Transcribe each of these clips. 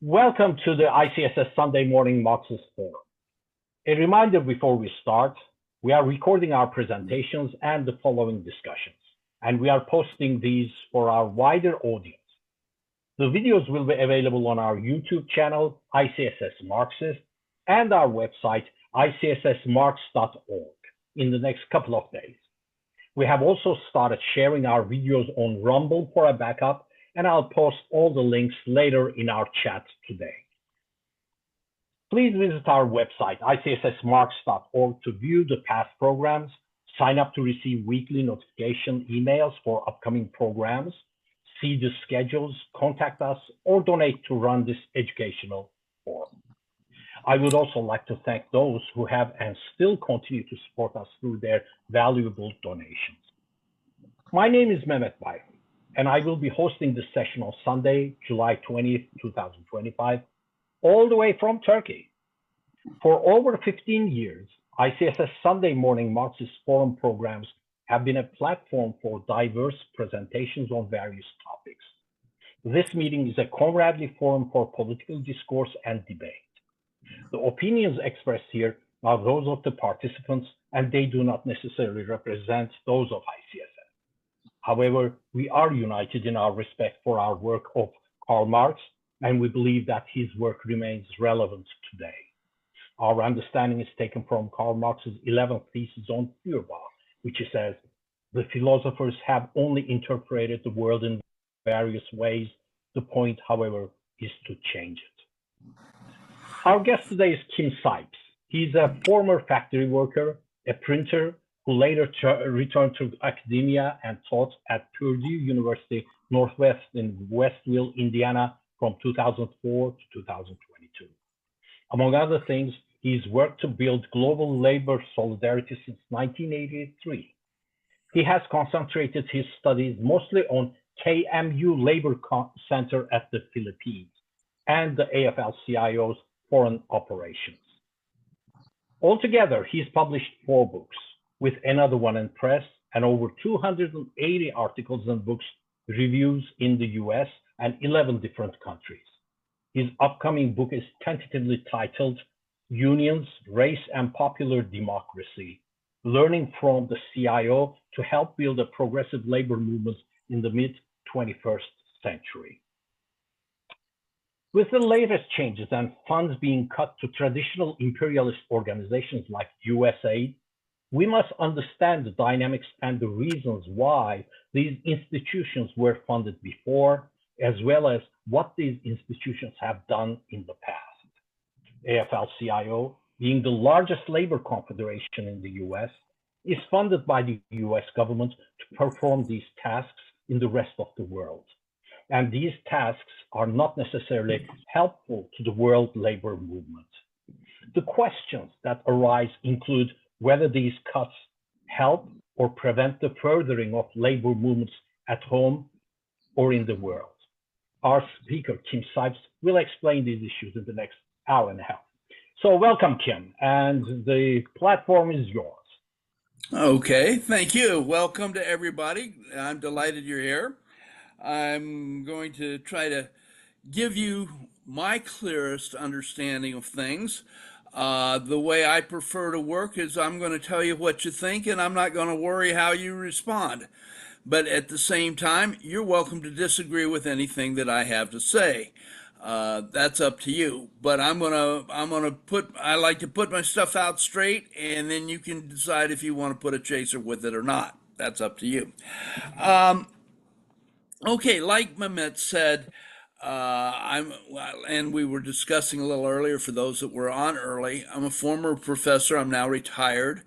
Welcome to the ICSS Sunday Morning Marxist Forum. A reminder before we start, we are recording our presentations and the following discussions, and we are posting these for our wider audience. The videos will be available on our YouTube channel, ICSS Marxist, and our website, icssmarx.org, in the next couple of days. We have also started sharing our videos on Rumble for a backup, and I'll post all the links later in our chat today. Please visit our website, icssmarx.org, to view the past programs, sign up to receive weekly notification emails for upcoming programs, see the schedules, contact us, or donate to run this educational forum. I would also like to thank those who have and still continue to support us through their valuable donations. My name is Mehmet Bay, and I will be hosting this session on Sunday, July 20th, 2025, all the way from Turkey. For over 15 years, ICSS Sunday Morning Marxist Forum programs have been a platform for diverse presentations on various topics. This meeting is a comradely forum for political discourse and debate. The opinions expressed here are those of the participants, and they do not necessarily represent those of ICSS. However, we are united in our respect for our work of Karl Marx, and we believe that his work remains relevant today. Our understanding is taken from Karl Marx's 11th thesis on Feuerbach, which says, the philosophers have only interpreted the world in various ways. The point, however, is to change it. Our guest today is Kim Scipes. He's a former factory worker, a printer, who later returned to academia and taught at Purdue University Northwest in Westville, Indiana from 2004 to 2022. Among other things, he's worked to build global labor solidarity since 1983. He has concentrated his studies mostly on KMU Labor Center at the Philippines and the AFL-CIO's foreign operations. Altogether, he's published 4 books, with another one in press, and over 280 articles and books reviews in the US and 11 different countries. His upcoming book is tentatively titled Unions, Race and Popular Democracy, Learning from the CIO to Help Build a Progressive Labor Movement in the Mid-21st Century. With the latest changes and funds being cut to traditional imperialist organizations like USAID, we must understand the dynamics and the reasons why these institutions were funded before, as well as what these institutions have done in the past. AFL-CIO, being the largest labor confederation in the US, is funded by the US government to perform these tasks in the rest of the world. And these tasks are not necessarily helpful to the world labor movement. The questions that arise include whether these cuts help or prevent the furthering of labor movements at home or in the world. Our speaker, Kim Scipes, will explain these issues in the next hour and a half. So welcome, Kim, and the platform is yours. Okay, thank you. Welcome to everybody. I'm delighted you're here. I'm going to try to give you my clearest understanding of things. The way I prefer to work is I'm going to tell you what you think, and I'm not going to worry how you respond. But at the same time, you're welcome to disagree with anything that I have to say. That's up to you. But I like to put my stuff out straight, and then you can decide if you want to put a chaser with it or not. That's up to you. Okay, like Mehmet said, and we were discussing a little earlier for those that were on early, I'm a former professor. I'm now retired,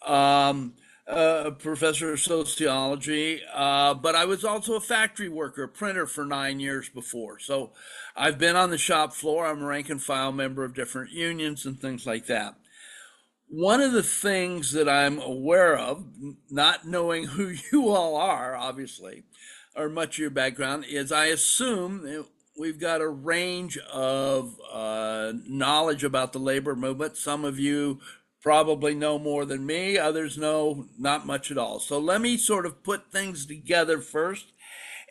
professor of sociology, but I was also a factory worker, a printer for 9 years before. So I've been on the shop floor. I'm a rank and file member of different unions and things like that. One of the things that I'm aware of, not knowing who you all are, obviously, or much of your background, is I assume we've got a range of knowledge about the labor movement. Some of you probably know more than me, others know not much at all. So let me sort of put things together first,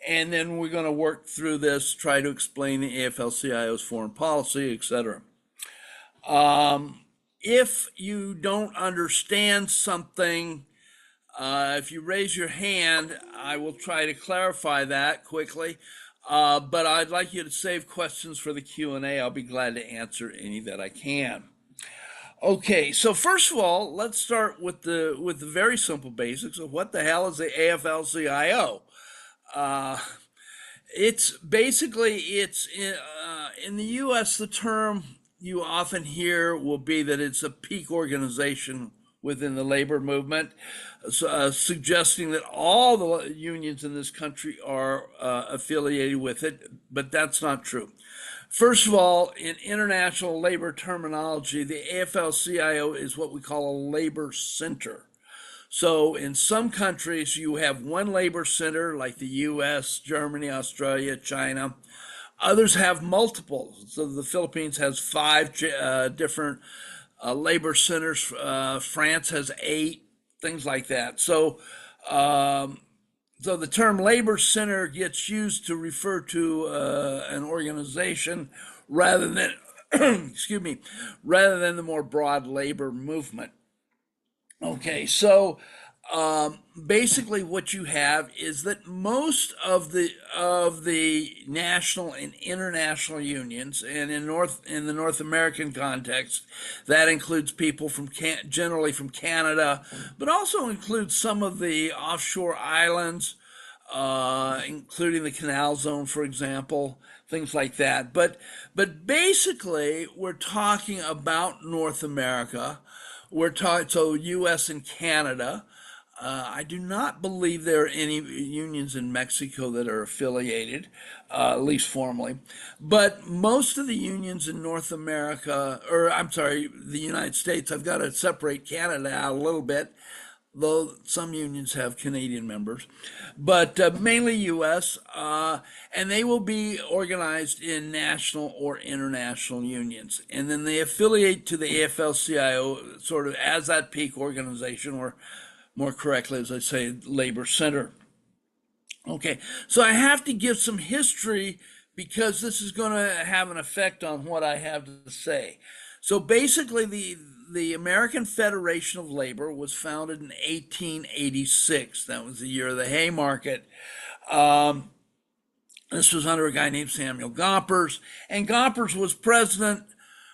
and then we're going to work through this, try to explain the AFL-CIO's foreign policy, etc. If you don't understand something, if you raise your hand, I will try to clarify that quickly. But I'd like you to save questions for the Q&A. I'll be glad to answer any that I can. Okay, so first of all, let's start with the very simple basics of what the hell is the AFL-CIO. It's basically in the U.S. the term you often hear will be that it's a peak organization within the labor movement, suggesting that all the unions in this country are affiliated with it, but that's not true. First of all, in international labor terminology, the AFL-CIO is what we call a labor center. So in some countries, you have one labor center, like the US, Germany, Australia, China. Others have multiple. So the Philippines has 5 different labor centers. France has 8, things like that. So the term labor center gets used to refer to an organization rather than, excuse me, rather than the more broad labor movement. Okay, so basically what you have is that most of the national and international unions, and in the North American context, that includes people from generally from Canada, but also includes some of the offshore islands, including the Canal Zone, for example, things like that. But basically, we're talking about North America. We're talking so U.S. and Canada. I do not believe there are any unions in Mexico that are affiliated, at least formally. But most of the unions in North America, or I'm sorry, the United States, I've got to separate Canada out a little bit, though some unions have Canadian members, but mainly U.S., and they will be organized in national or international unions. And then they affiliate to the AFL-CIO sort of as that peak organization, or more correctly, as I say, labor center. Okay, so I have to give some history because this is going to have an effect on what I have to say. So basically, the American Federation of Labor was founded in 1886. That was the year of the Haymarket. This was under a guy named Samuel Gompers, and Gompers was president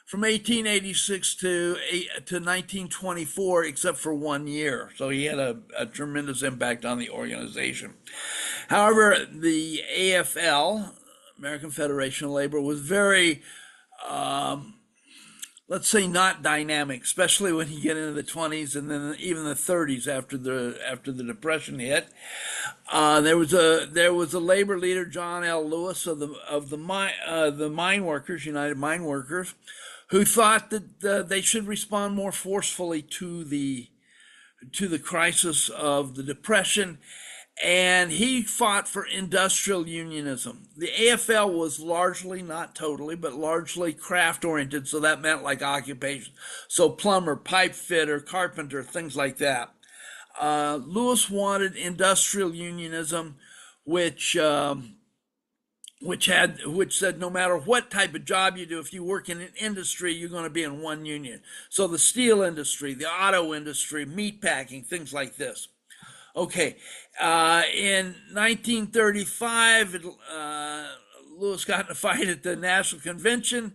from 1886 to 1924, except for 1 year. So he had a tremendous impact on the organization. However, the AFL, American Federation of Labor, was very let's say not dynamic, especially when you get into the 20s and then even the 30s after the Depression hit. There was a labor leader, John L. Lewis of the mine workers, United Mine Workers, who thought that they should respond more forcefully to the crisis of the Depression. And he fought for industrial unionism. The AFL was largely, not totally, but largely craft oriented. So that meant like occupation. So plumber, pipe fitter, carpenter, things like that. Lewis wanted industrial unionism, which said no matter what type of job you do, if you work in an industry, you're going to be in one union. So the steel industry, the auto industry, meat packing, things like this. Okay, in 1935, Lewis got in a fight at the National Convention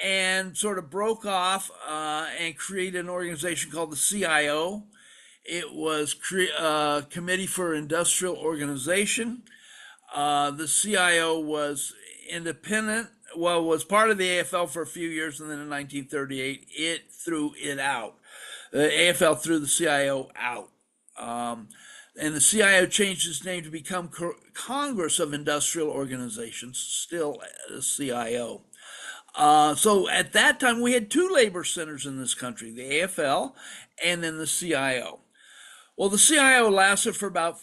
and sort of broke off and created an organization called the CIO. It was Committee for Industrial Organization. The CIO was independent, was part of the AFL for a few years, and then in 1938, it threw it out. The AFL threw the CIO out. And the CIO changed its name to become Congress of Industrial Organizations, still the CIO. So at that time, we had 2 labor centers in this country, the AFL and then the CIO. Well, the CIO lasted for about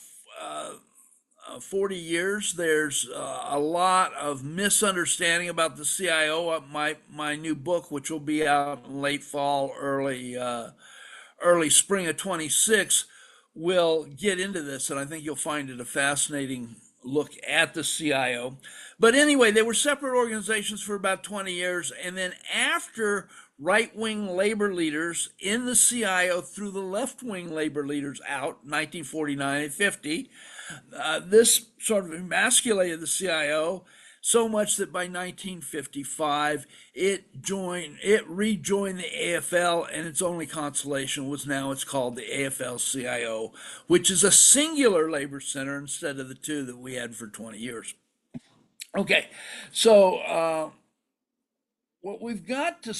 40 years. There's a lot of misunderstanding about the CIO. My new book, which will be out in late fall, early spring of 26, will get into this, and I think you'll find it a fascinating look at the CIO. But anyway, they were separate organizations for about 20 years. And then after right-wing labor leaders in the CIO threw the left-wing labor leaders out, 1949 and 50, this sort of emasculated the CIO so much that by 1955 it rejoined the AFL, and its only consolation was now it's called the AFL-CIO, which is a singular labor center instead of the two that we had for 20 years. Okay, so what we've got to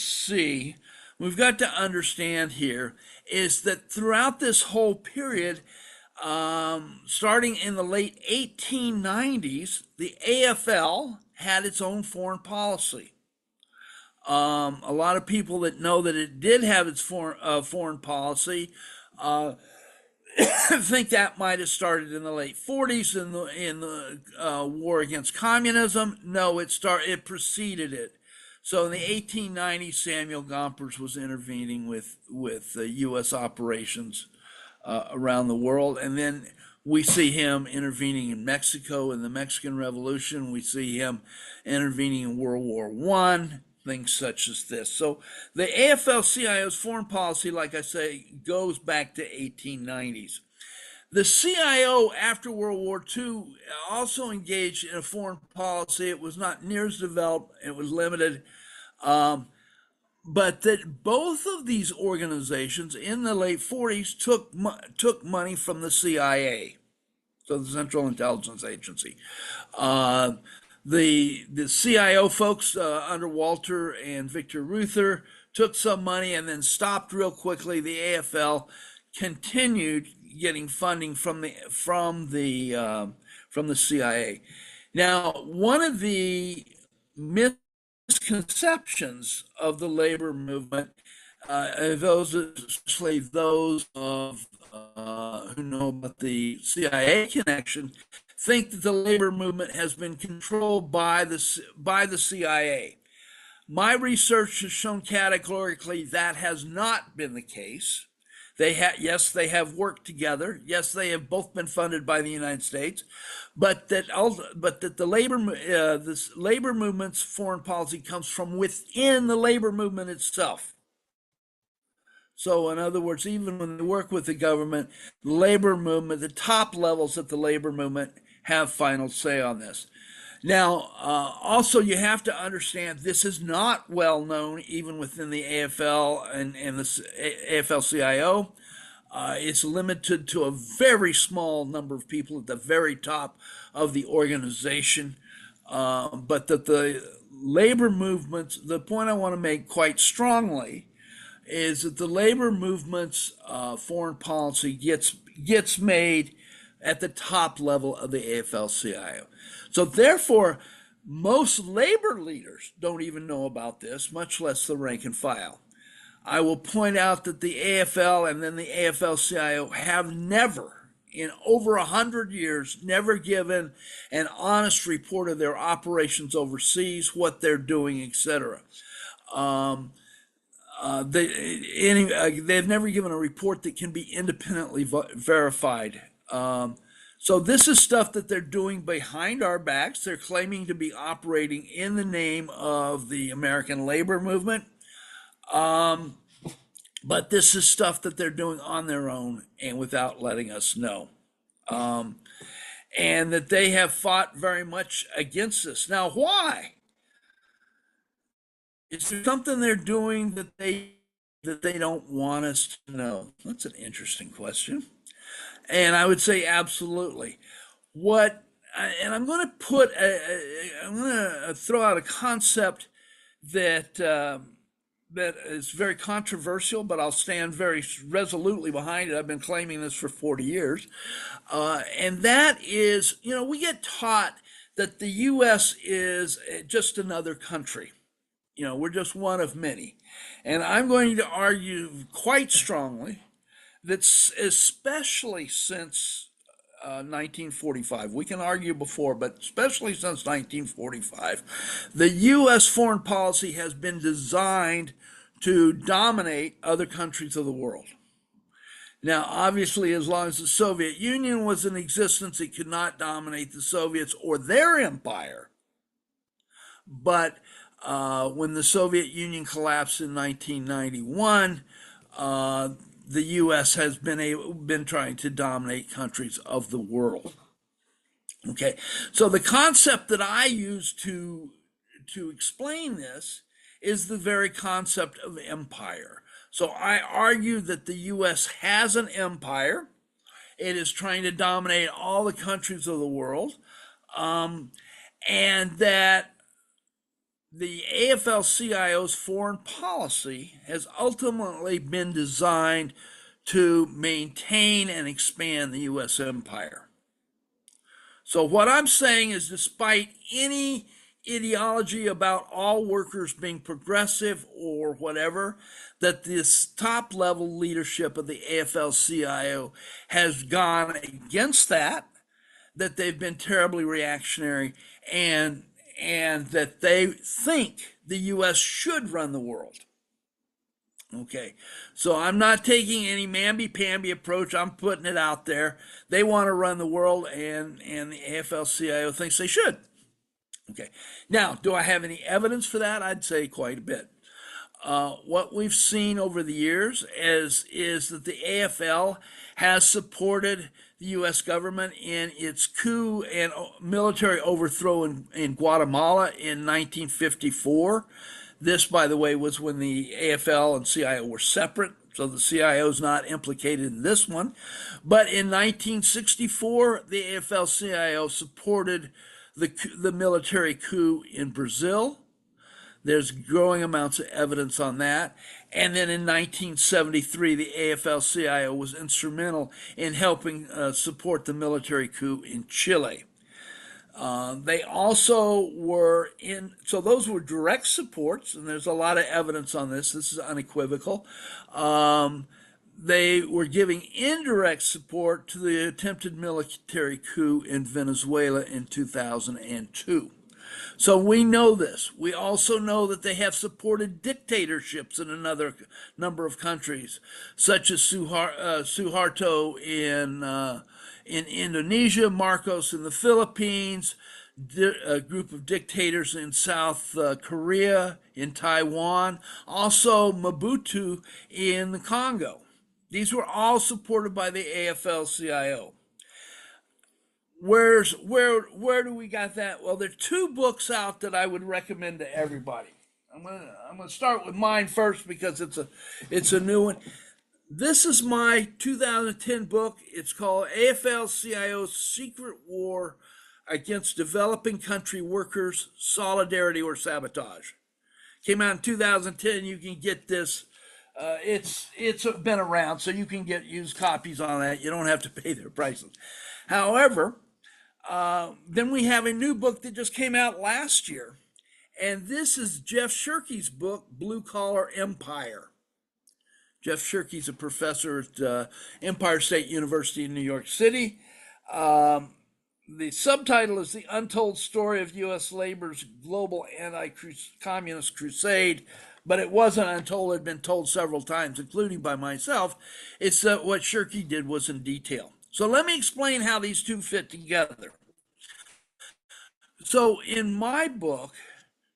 understand here is that throughout this whole period, starting in the late 1890s, the AFL had its own foreign policy. A lot of people that know that it did have its foreign policy think that might have started in the late 40s in the war against communism. No, it preceded it. So in the 1890s, Samuel Gompers was intervening with U.S. operations around the world. And then we see him intervening in Mexico in the Mexican Revolution. We see him intervening in World War I, things such as this. So the AFL-CIO's foreign policy, like I say, goes back to 1890s. The CIO after World War II also engaged in a foreign policy. It was not near as developed. It was limited. But that both of these organizations in the late 40s took money from the CIA, so the Central Intelligence Agency. The CIO folks under Walter and Victor Reuther took some money and then stopped real quickly. The AFL continued getting funding from the CIA. Now, one of the misconceptions of the labor movement, especially those of who know about the CIA connection, think that the labor movement has been controlled by the CIA. My research has shown categorically that has not been the case. Yes, they have worked together. Yes, they have both been funded by the United States, but that this labor movement's foreign policy comes from within the labor movement itself. So, in other words, even when they work with the government, the labor movement, the top levels of the labor movement have final say on this. Now, also, you have to understand this is not well known even within the AFL and the AFL-CIO. It's limited to a very small number of people at the very top of the organization. But that the labor movements, the point I want to make quite strongly is that the labor movement's foreign policy gets made at the top level of the AFL-CIO. So therefore, most labor leaders don't even know about this, much less the rank and file. I will point out that the AFL and then the AFL-CIO have never, in over 100 years, never given an honest report of their operations overseas, what they're doing, etc. They've never given a report that can be independently verified. So this is stuff that they're doing behind our backs. They're claiming to be operating in the name of the American labor movement. But this is stuff that they're doing on their own and without letting us know. And that they have fought very much against this. Now, why? Is there something they're doing that they don't want us to know? That's an interesting question. And I would say absolutely. And I'm going to throw out a concept that that is very controversial, but I'll stand very resolutely behind it. I've been claiming this for 40 years. And that is, we get taught that the U.S. is just another country. We're just one of many. And I'm going to argue quite strongly that especially since 1945, we can argue before, but especially since 1945, the U.S. foreign policy has been designed to dominate other countries of the world. Now, obviously, as long as the Soviet Union was in existence, it could not dominate the Soviets or their empire. But when the Soviet Union collapsed in 1991, the U.S. has been trying to dominate countries of the world. Okay, so the concept that I use to explain this is the very concept of empire. So I argue that the U.S. has an empire. It is trying to dominate all the countries of the world, and that the AFL-CIO's foreign policy has ultimately been designed to maintain and expand the U.S. empire. So what I'm saying is, despite any ideology about all workers being progressive or whatever, that this top level leadership of the AFL-CIO has gone against that they've been terribly reactionary, and that they think the U.S. should run the world. Okay, so I'm not taking any mamby-pamby approach. I'm putting it out there. They want to run the world, and the AFL-CIO thinks they should. Okay, now, do I have any evidence for that? I'd say quite a bit. What we've seen over the years is that the AFL has supported the U.S. government in its coup and military overthrow in Guatemala in 1954. This, by the way, was when the AFL and CIO were separate, so the CIO is not implicated in this one. But in 1964, the AFL-CIO supported the military coup in Brazil. There's growing amounts of evidence on that. And then in 1973, the AFL-CIO was instrumental in helping support the military coup in Chile. They also were so those were direct supports, and there's a lot of evidence on this. This is unequivocal. They were giving indirect support to the attempted military coup in Venezuela in 2002. So we know this. We also know that they have supported dictatorships in another number of countries, such as Suharto in Indonesia, Marcos in the Philippines, a group of dictators in South Korea, in Taiwan, also Mobutu in the Congo. These were all supported by the AFL-CIO. Where do we got that? Well, there are two books out that I would recommend to everybody. I'm gonna start with mine first because it's a new one. This is my 2010 book. It's called AFL-CIO's Secret War Against Developing Country Workers, Solidarity or Sabotage. Came out in 2010. You can get this. It's been around, so you can get used copies on that. You don't have to pay their prices. However, then we have a new book that just came out last year, and this is Jeff Shirky's book, Blue Collar Empire. Jeff Shirky's a professor at Empire State University in New York City. The subtitle is The Untold Story of U.S. Labor's Global Anti-Communist Crusade, but it wasn't untold. It had been told several times, including by myself. It's that what Shirky did was in detail. So let me explain how these two fit together. So in my book,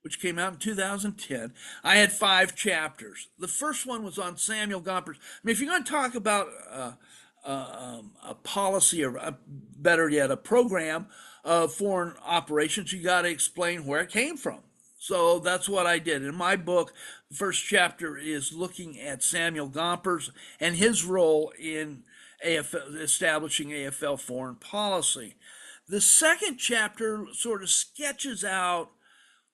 which came out in 2010, I had 5 chapters. The first one was on Samuel Gompers. I mean, if you're going to talk about a policy, or better yet, a program of foreign operations, you got to explain where it came from. So that's what I did. In my book, the first chapter is looking at Samuel Gompers and his role in establishing AFL foreign policy. The second chapter sort of sketches out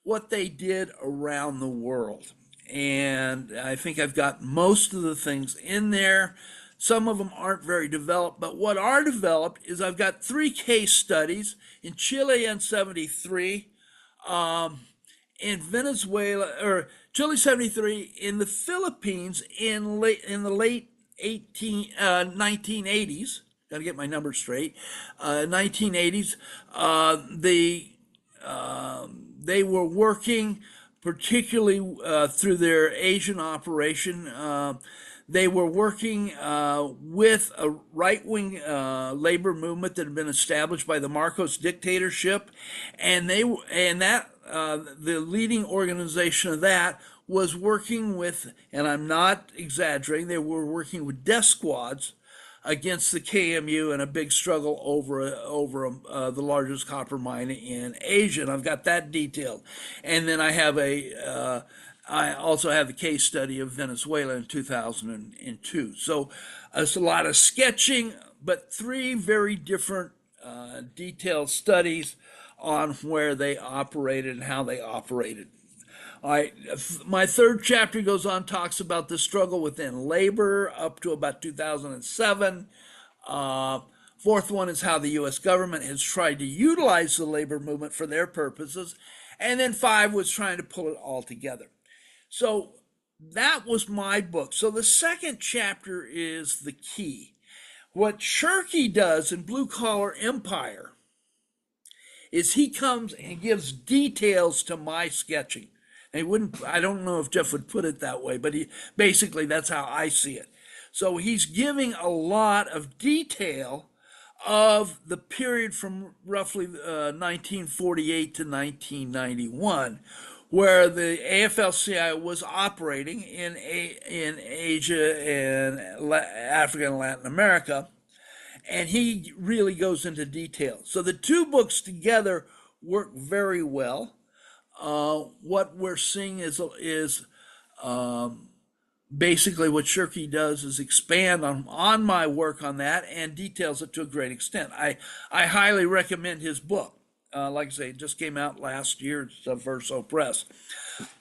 what they did around the world. And I think I've got most of the things in there. Some of them aren't very developed, but what are developed is I've got 3 case studies in Chile in 73, in Venezuela, or Chile 73, in the Philippines in the late 1980s. Got to get my numbers straight. 1980s. They were working particularly through their Asian operation. They were working with a right-wing labor movement that had been established by the Marcos dictatorship, and the leading organization of that was working with, and I'm not exaggerating, they were working with death squads against the KMU in a big struggle over the largest copper mine in Asia. And I've got that detailed. And then I also have the case study of Venezuela in 2002. So it's a lot of sketching, but three very different detailed studies on where they operated and how they operated. All right, my third chapter goes on, talks about the struggle within labor up to about 2007. Fourth one is how the U.S. government has tried to utilize the labor movement for their purposes. And then 5 was trying to pull it all together. So that was my book. So the second chapter is the key. What Shirky does in Blue Collar Empire is he comes and gives details to my sketching. I don't know if Jeff would put it that way, but basically that's how I see it. So he's giving a lot of detail of the period from roughly 1948 to 1991, where the AFL-CIO was operating in Asia and Africa and Latin America, and he really goes into detail. So the two books together work very well. What we're seeing is basically what Shirky does is expand on my work on that and details it to a great extent. I highly recommend his book. Like I say, it just came out last year. It's Verso Press.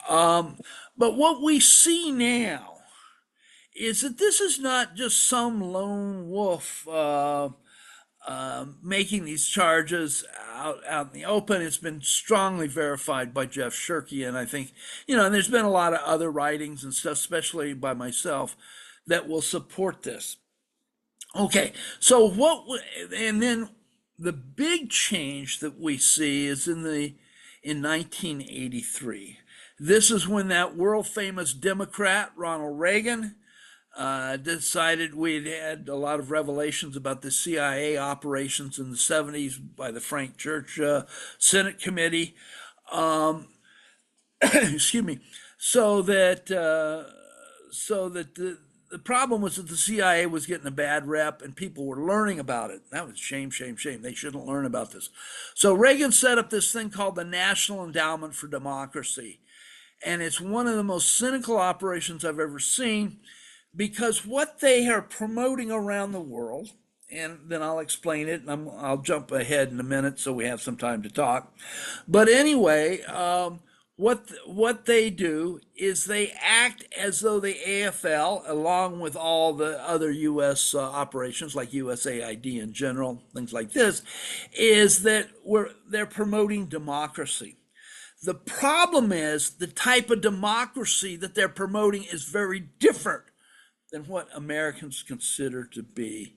But what we see now is that this is not just some lone wolf making these charges out in the open. It's been strongly verified by Jeff Shirky, and I think, and there's been a lot of other writings and stuff, especially by myself, that will support this. Okay, so and then the big change that we see is in 1983. This is when that world famous Democrat, Ronald Reagan, decided we'd had a lot of revelations about the CIA operations in the 70s by the Frank Church Senate Committee. Excuse me. So that the problem was that the CIA was getting a bad rep and people were learning about it. That was shame, shame, shame. They shouldn't learn about this. So Reagan set up this thing called the National Endowment for Democracy. And it's one of the most cynical operations I've ever seen, because what they are promoting around the world, and then I'll explain it, and I'll jump ahead in a minute so we have some time to talk. But anyway, what they do is they act as though the AFL, along with all the other U.S. operations like USAID in general, things like this, is that they're promoting democracy. The problem is the type of democracy that they're promoting is very different than what Americans consider to be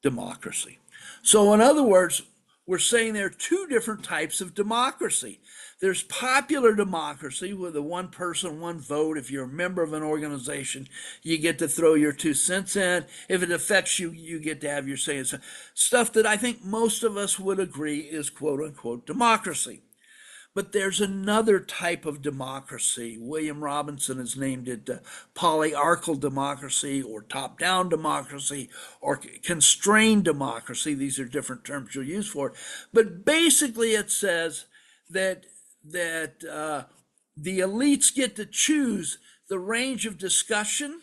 democracy. So in other words, we're saying there are two different types of democracy. There's popular democracy with a one person, one vote. If you're a member of an organization, you get to throw your 2 cents in. If it affects you, you get to have your say. It's stuff that I think most of us would agree is quote unquote democracy. But there's another type of democracy. William Robinson has named it polyarchal democracy, or top-down democracy, or constrained democracy. These are different terms you'll use for it. But basically it says that the elites get to choose the range of discussion,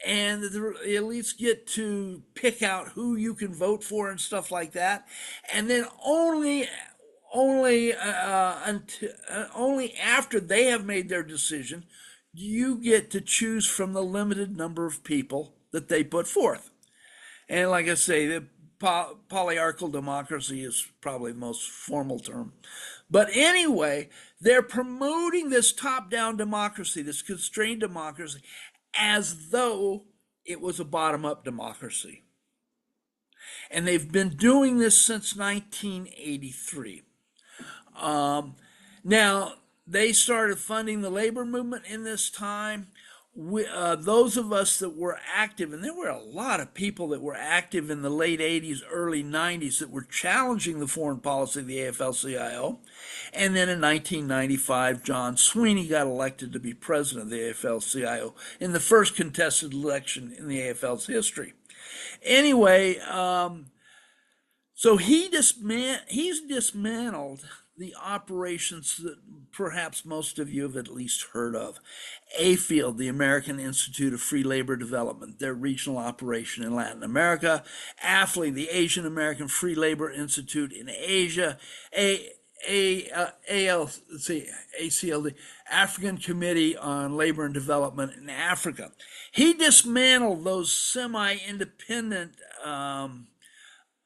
and the elites get to pick out who you can vote for and stuff like that. And then only after they have made their decision, you get to choose from the limited number of people that they put forth. And like I say, the polyarchal democracy is probably the most formal term. But anyway, they're promoting this top-down democracy, this constrained democracy, as though it was a bottom-up democracy. And they've been doing this since 1983. Now, they started funding the labor movement in this time. those of us that were active, and there were a lot of people that were active in the late 80s, early 90s that were challenging the foreign policy of the AFL-CIO. And then in 1995, John Sweeney got elected to be president of the AFL-CIO in the first contested election in the AFL's history. Anyway, so he's dismantled the operations that perhaps most of you have at least heard of. AFIELD, the American Institute of Free Labor Development, their regional operation in Latin America. AFLI, the Asian American Free Labor Institute in Asia. ACLD, African Committee on Labor and Development in Africa. He dismantled those semi-independent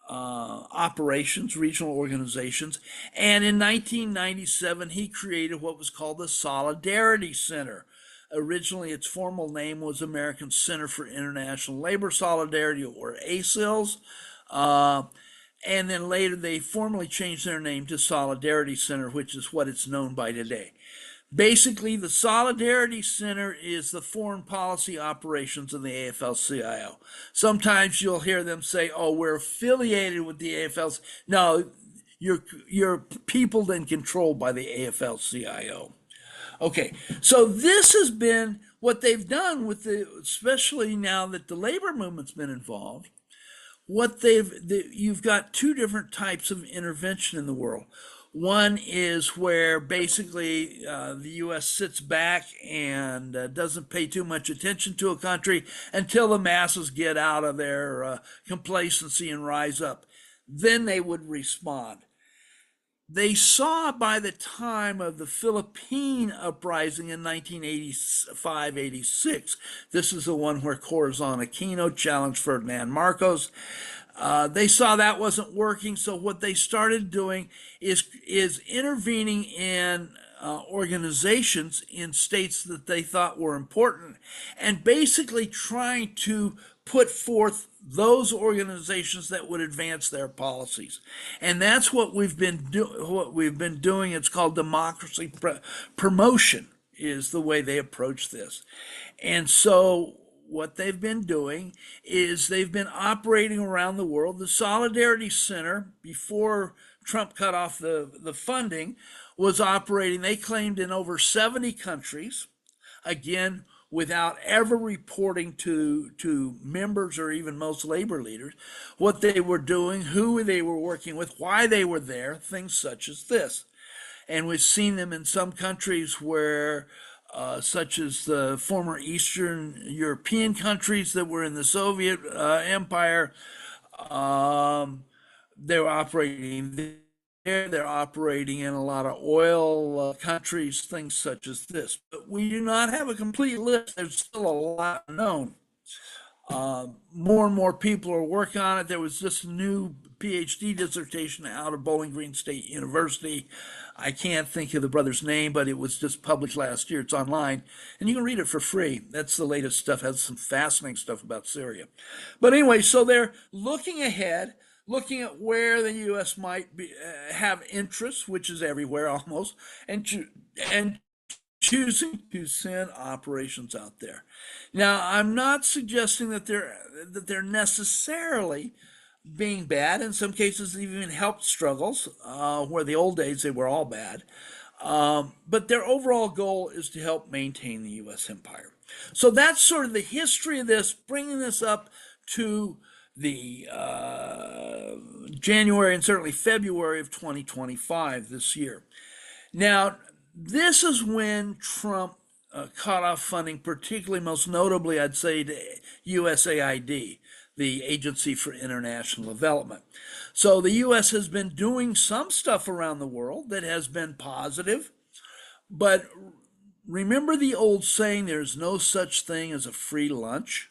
operations, regional organizations, and in 1997 he created what was called the Solidarity Center. Originally, its formal name was American Center for International Labor Solidarity, or ACILS, and then later they formally changed their name to Solidarity Center, which is what it's known by today. Basically, the Solidarity Center is the foreign policy operations of the AFL-CIO. Sometimes you'll hear them say, oh, we're affiliated with the AFL. No, you're peopled and controlled by the AFL-CIO. Okay, so this has been what they've done with especially now that the labor movement's been involved. You've got two different types of intervention in the world. One is where basically the U.S. sits back and doesn't pay too much attention to a country until the masses get out of their complacency and rise up. Then they would respond. They saw by the time of the Philippine uprising in 1985-86, this is the one where Corazon Aquino challenged Ferdinand Marcos. They saw that wasn't working, so what they started doing is intervening in organizations in states that they thought were important, and basically trying to put forth those organizations that would advance their policies. And that's what we've been doing. It's called democracy promotion, is the way they approach this. And so what they've been doing is they've been operating around the world. The Solidarity Center, before Trump cut off the funding, was operating, they claimed, in over 70 countries, again, without ever reporting to members or even most labor leaders what they were doing, who they were working with, why they were there, things such as this. And we've seen them in some countries where such as the former Eastern European countries that were in the Soviet Empire. They were operating there. They're operating in a lot of oil countries, things such as this. But we do not have a complete list. There's still a lot known. More and more people are working on it. There was this new PhD dissertation out of Bowling Green State University. I can't think of the brother's name, but it was just published last year. It's online, and you can read it for free. That's the latest stuff. It has some fascinating stuff about Syria. But anyway, so they're looking ahead, looking at where the U.S. might have interests, which is everywhere almost, and choosing to send operations out there. Now, I'm not suggesting that they're necessarily being bad. In some cases, they've even helped struggles, where the old days they were all bad. But their overall goal is to help maintain the U.S. empire. So that's sort of the history of this, bringing this up to the January and certainly February of 2025 this year. Now, this is when Trump cut off funding, particularly, most notably, I'd say, to USAID, the Agency for International Development. So the U.S. has been doing some stuff around the world that has been positive, but remember the old saying, there's no such thing as a free lunch?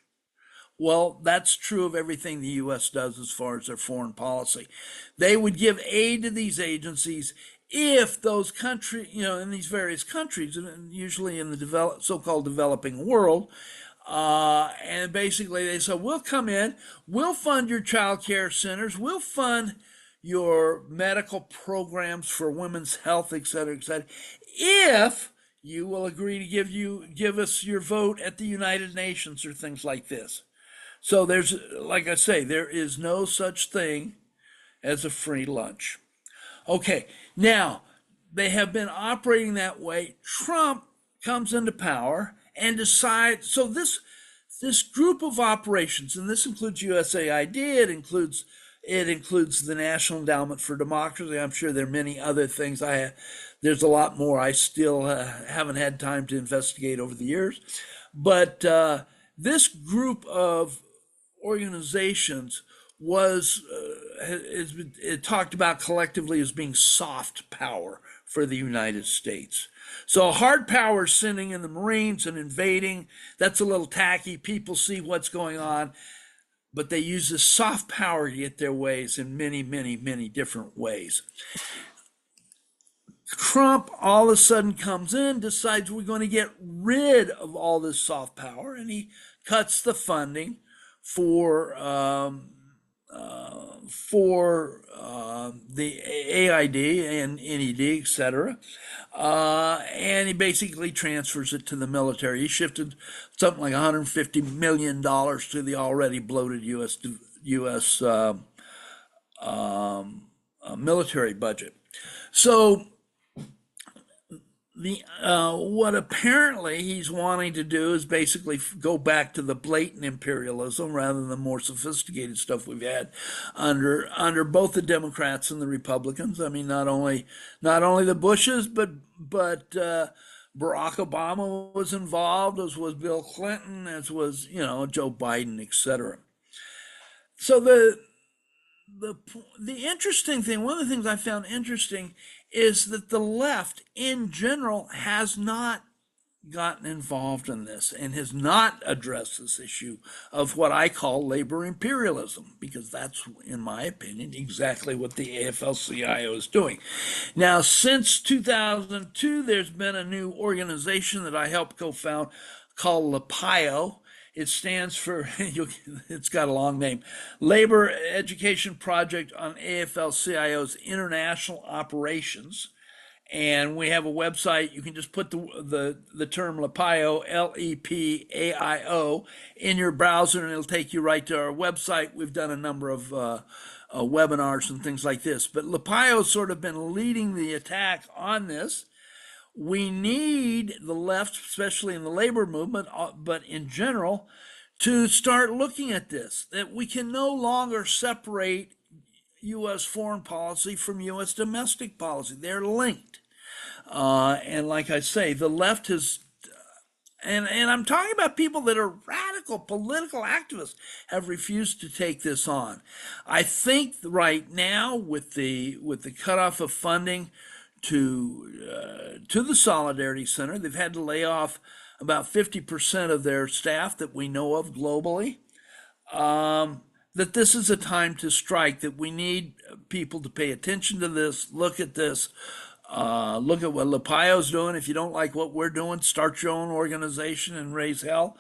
Well, that's true of everything the U.S. does as far as their foreign policy. They would give aid to these agencies if those countries, in these various countries, and usually in the so-called developing world, and basically they said, we'll come in, we'll fund your child care centers, we'll fund your medical programs for women's health, et cetera, if you will agree to give us your vote at the United Nations or things like this. So there's, like I say, there is no such thing as a free lunch. Okay, now they have been operating that way. Trump comes into power and decides. So this group of operations, and this includes USAID, it includes the National Endowment for Democracy. I'm sure there are many other things. There's a lot more I still haven't had time to investigate over the years, but this group of organizations was it talked about collectively as being soft power for the United States. So hard power is sending in the Marines and invading. That's a little tacky. People see what's going on, but they use this soft power to get their ways in many, many, many different ways. Trump all of a sudden comes in, decides we're going to get rid of all this soft power, and he cuts the funding for the AID and NED, etc. And he basically transfers it to the military. He shifted something like $150 million to the already bloated U.S. Military budget. So what apparently he's wanting to do is basically go back to the blatant imperialism rather than the more sophisticated stuff we've had under both the Democrats and the Republicans. I mean, not only the Bushes, but Barack Obama was involved, as was Bill Clinton, as was Joe Biden, etc. So the interesting thing, one of the things I found interesting, is that the left in general has not gotten involved in this and has not addressed this issue of what I call labor imperialism, because that's, in my opinion, exactly what the AFL-CIO is doing. Now, since 2002, there's been a new organization that I helped co-found called LAPIO. It stands for, it's got a long name, Labor Education Project on AFL-CIO's International Operations. And we have a website. You can just put the term LAPIO, LEPAIO, in your browser, and it'll take you right to our website. We've done a number of webinars and things like this. But LAPIO's sort of been leading the attack on this. We need the left, especially in the labor movement, but in general, to start looking at this, that we can no longer separate U.S. foreign policy from U.S. domestic policy. They're linked. And like I say, the left has, and I'm talking about people that are radical political activists, have refused to take this on. I think right now, with the cutoff of funding to the Solidarity Center, they've had to lay off about 50% of their staff that we know of globally. That this is a time to strike, that we need people to pay attention to this, look at this, look at what LAPIO's doing. If you don't like what we're doing, start your own organization and raise hell.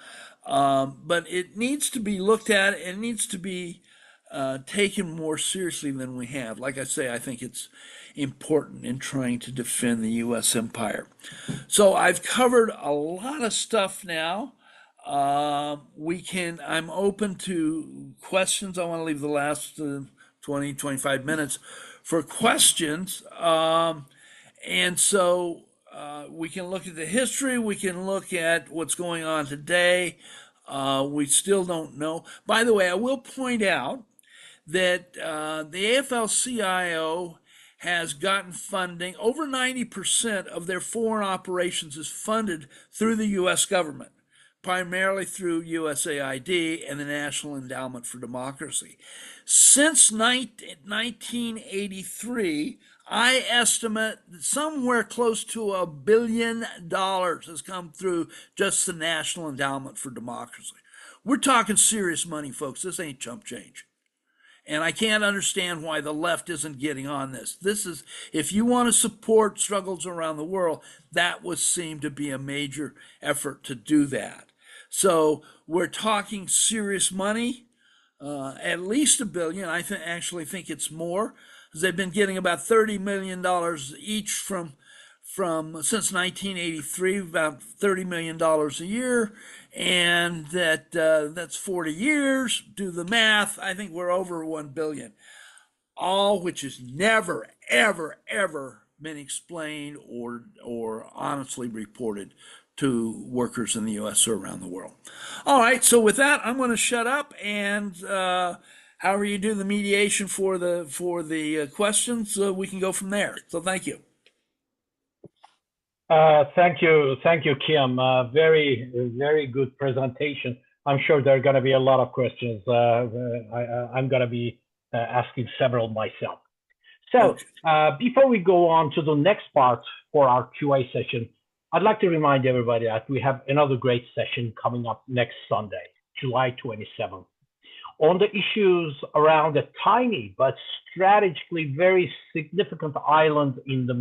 But it needs to be looked at. It needs to be taken more seriously than we have. Like I say, I think it's important in trying to defend the U.S. empire. So I've covered a lot of stuff now. I'm open to questions. I want to leave the last 20, 25 minutes for questions. And so we can look at the history. We can look at what's going on today. We still don't know. By the way, I will point out that the AFL-CIO has gotten funding. Over 90% of their foreign operations is funded through the U.S. government, primarily through USAID and the National Endowment for Democracy. Since 1983, I estimate that somewhere close to $1 billion has come through just the National Endowment for Democracy. We're talking serious money, folks. This ain't chump change. And I can't understand why the left isn't getting on this. This is, if you want to support struggles around the world, that would seem to be a major effort to do that. So we're talking serious money, at least $1 billion. I actually think it's more, because they've been getting about $30 million each from from since 1983, about $30 million a year, and that's 40 years. Do the math. I think we're over 1 billion, all which has never, ever, ever been explained or honestly reported to workers in the U.S. or around the world. All right, so with that, I'm going to shut up, and however you do the mediation for the questions, we can go from there. So thank you. Thank you, Kim. Very good presentation. I'm sure there are going to be a lot of questions. I'm going to be asking several myself. So before we go on to the next part for our QA session, I'd like to remind everybody that we have another great session coming up next Sunday, July 27th, on the issues around a tiny but strategically very significant island in the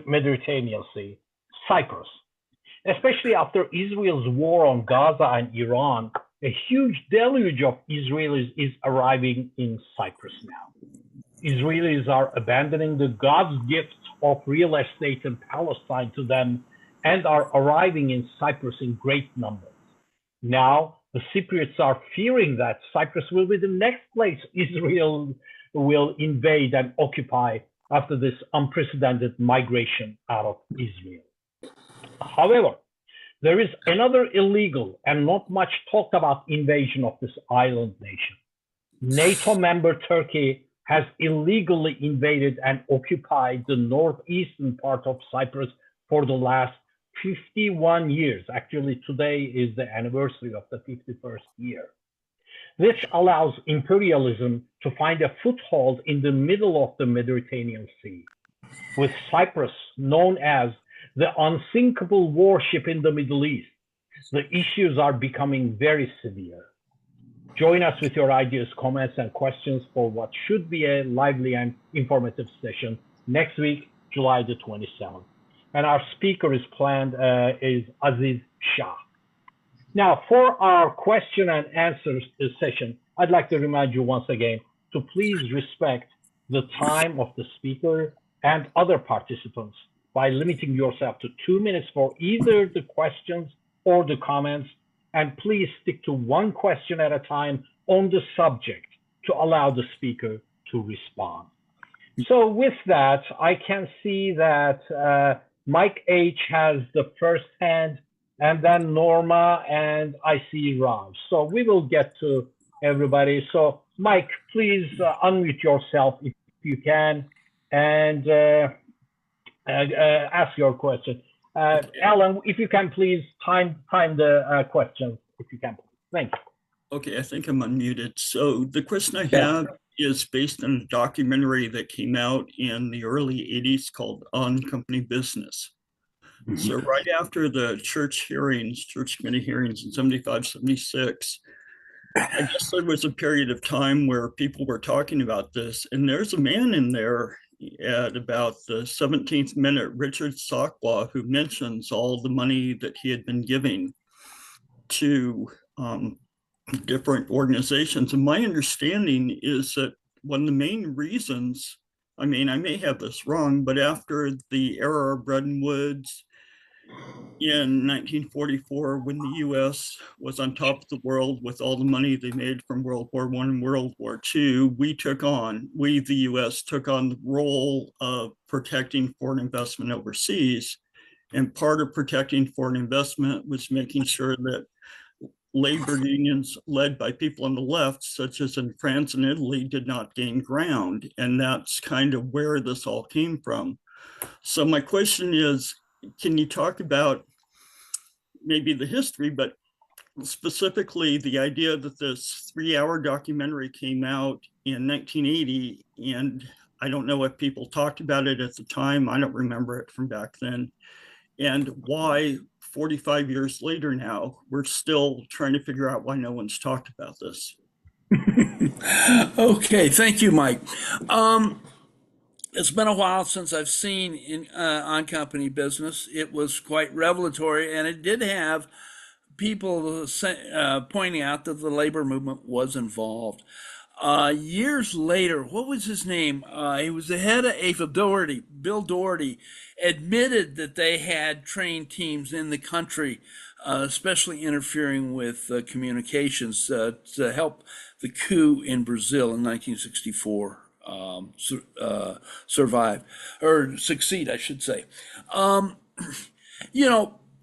Mediterranean Sea, Cyprus. Especially after Israel's war on Gaza and Iran, a huge deluge of Israelis is arriving in Cyprus now. Israelis are abandoning the God's gift of real estate in Palestine to them and are arriving in Cyprus in great numbers. Now, the Cypriots are fearing that Cyprus will be the next place Israel will invade and occupy after this unprecedented migration out of Israel. However, there is another illegal and not much talked about invasion of this island nation. NATO member Turkey has illegally invaded and occupied the northeastern part of Cyprus for the last 51 years. Actually, today is the anniversary of the 51st year. This allows imperialism to find a foothold in the middle of the Mediterranean Sea, with Cyprus known as the unsinkable warship in the Middle East. The issues are becoming very severe. Join us with your ideas, comments, and questions for what should be a lively and informative session next week, July the 27th. And our speaker is planned is Aziz Shah. Now, for our question and answers session, I'd like to remind you once again to please respect the time of the speaker and other participants by limiting yourself to 2 minutes for either the questions or the comments, and please stick to one question at a time on the subject to allow the speaker to respond. So with that, I can see that Mike H has the first hand, and then Norma, and I see Raj. So we will get to everybody. So Mike, please unmute yourself if you can, and ask your question. Alan, if you can please time the questions, if you can. Thank you. Okay, I think I'm unmuted. So the question I have is based on a documentary that came out in the early 80s called On Company Business. Mm-hmm. So right after the church committee hearings in 75, 76, I guess there was a period of time where people were talking about this, and there's a man in there at about the 17th minute, Richard Socklaw, who mentions all the money that he had been giving to different organizations. And my understanding is that one of the main reasons, I mean, I may have this wrong, but after the era of Bretton Woods in 1944, when the US was on top of the world with all the money they made from World War I and World War II, the US took on the role of protecting foreign investment overseas. And part of protecting foreign investment was making sure that labor unions led by people on the left, such as in France and Italy, did not gain ground. And that's kind of where this all came from. So my question is, can you talk about maybe the history, but specifically the idea that this 3-hour documentary came out in 1980, and I don't know if people talked about it at the time, I don't remember it from back then, and why 45 years later now, we're still trying to figure out why no one's talked about this. Okay, thank you, Mike. It's been a while since I've seen On Company Business. It was quite revelatory, and it did have people pointing out that the labor movement was involved. Years later, what was his name? He was the head of AFL, Doherty, Bill Doherty, admitted that they had trained teams in the country, especially interfering with communications to help the coup in Brazil in 1964 survive, or succeed, I should say. Um,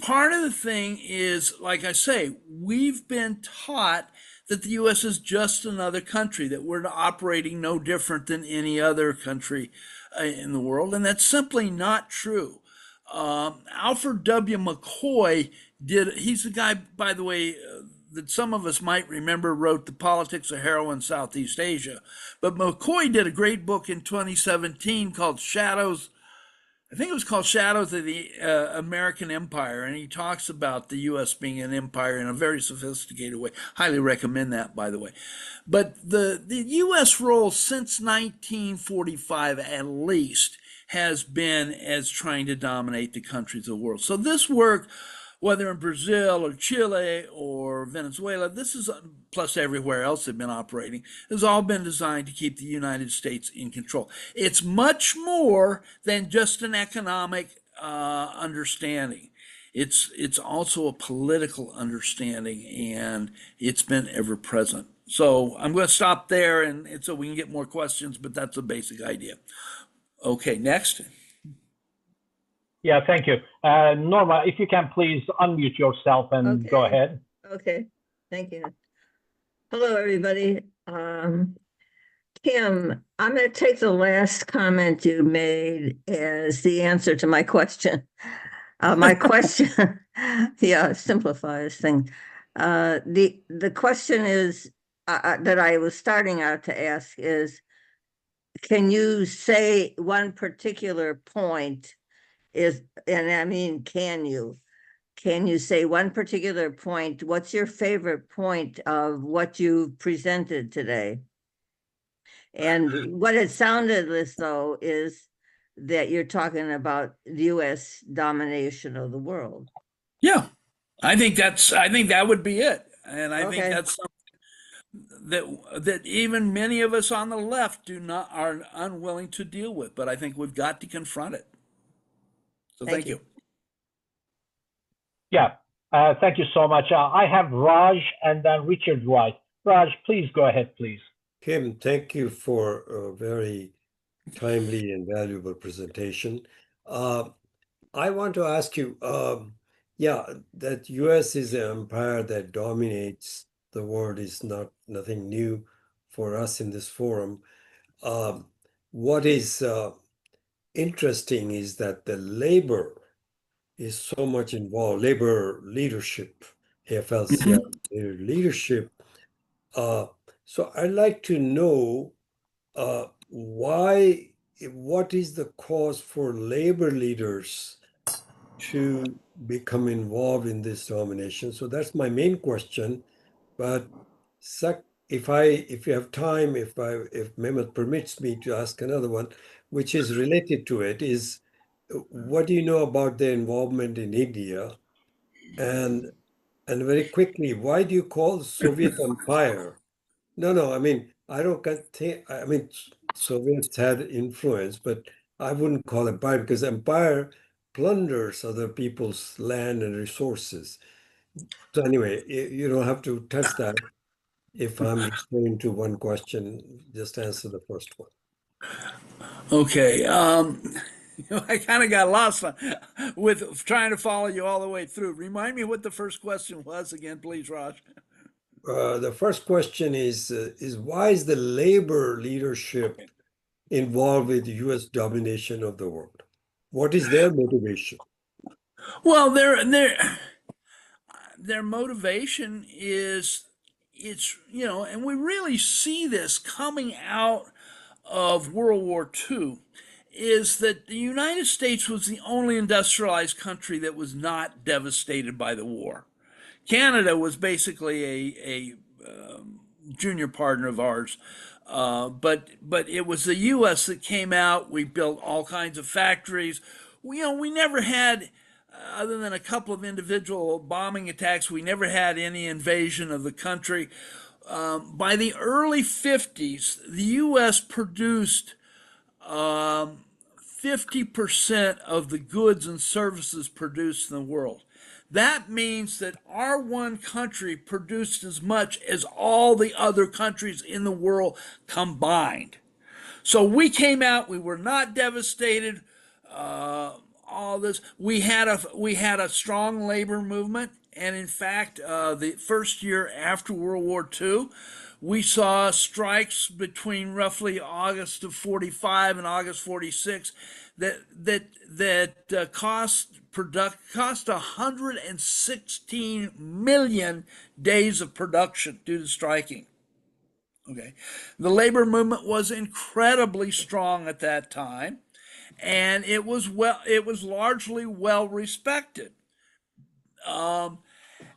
Part of the thing is, like I say, we've been taught that the U.S. is just another country, that we're operating no different than any other country in the world, and that's simply not true. Alfred W. McCoy he's the guy, by the way, that some of us might remember wrote The Politics of Heroin Southeast Asia. But McCoy did a great book in 2017 called Shadows, I think it was called Shadows of the American Empire, and he talks about the U.S. being an empire in a very sophisticated way. Highly recommend that, by the way. But the U.S. role since 1945, at least, has been as trying to dominate the countries of the world. So this work, whether in Brazil or Chile or Venezuela, this is, plus everywhere else they've been operating, has all been designed to keep the United States in control. It's much more than just an economic understanding. It's also a political understanding, and it's been ever present. So I'm going to stop there, and so we can get more questions, but that's a basic idea. Okay, next. Yeah, thank you. Norma, if you can please unmute yourself and go ahead. Okay, thank you. Hello, everybody. Kim, I'm going to take the last comment you made as the answer to my question. My question, yeah, simplifies things. The question is that I was starting out to ask is, can you say one particular point is, and I mean, can you say one particular point? What's your favorite point of what you presented today? And what it sounded as though is that you're talking about U.S. domination of the world. Yeah, I think that would be it. And I think that's something that even many of us on the left are unwilling to deal with, but I think we've got to confront it. So thank you. Yeah, thank you so much. I have Raj and then Richard Wright. Raj, please go ahead, please. Kim, thank you for a very timely and valuable presentation. I want to ask you, that US is an empire that dominates the world is nothing new for us in this forum. What is interesting is that the labor is so much involved, labor leadership, AFL-CIO leadership. So I'd like to know what is the cause for labor leaders to become involved in this domination? So that's my main question. But if you have time, if Mehmet permits me to ask another one, which is related to it, is what do you know about their involvement in India? And very quickly, why do you call the Soviet Empire? No, I mean, I don't think, I mean, Soviets had influence, but I wouldn't call empire because empire plunders other people's land and resources. So anyway, you don't have to touch that. If I'm referring to one question, just answer the first one. Okay. I kind of got lost with trying to follow you all the way through. Remind me what the first question was again, please, Raj. The first question is why is the labor leadership involved with U.S. domination of the world? What is their motivation? Well, their motivation is and we really see this coming out of World War II, is that the United States was the only industrialized country that was not devastated by the war. Canada was basically a junior partner of ours. But it was the U.S. that came out. We built all kinds of factories. We never had, other than a couple of individual bombing attacks, we never had any invasion of the country. by the early 50s, the U.S. produced 50% of the goods and services produced in the world. That means that our one country produced as much as all the other countries in the world combined. So we came out, we were not devastated. All this, we had a strong labor movement, and in fact, the first year after World War II, we saw strikes between roughly August of 45 and August 46 that cost 116 million days of production due to striking. Okay, the labor movement was incredibly strong at that time, and it was largely well respected.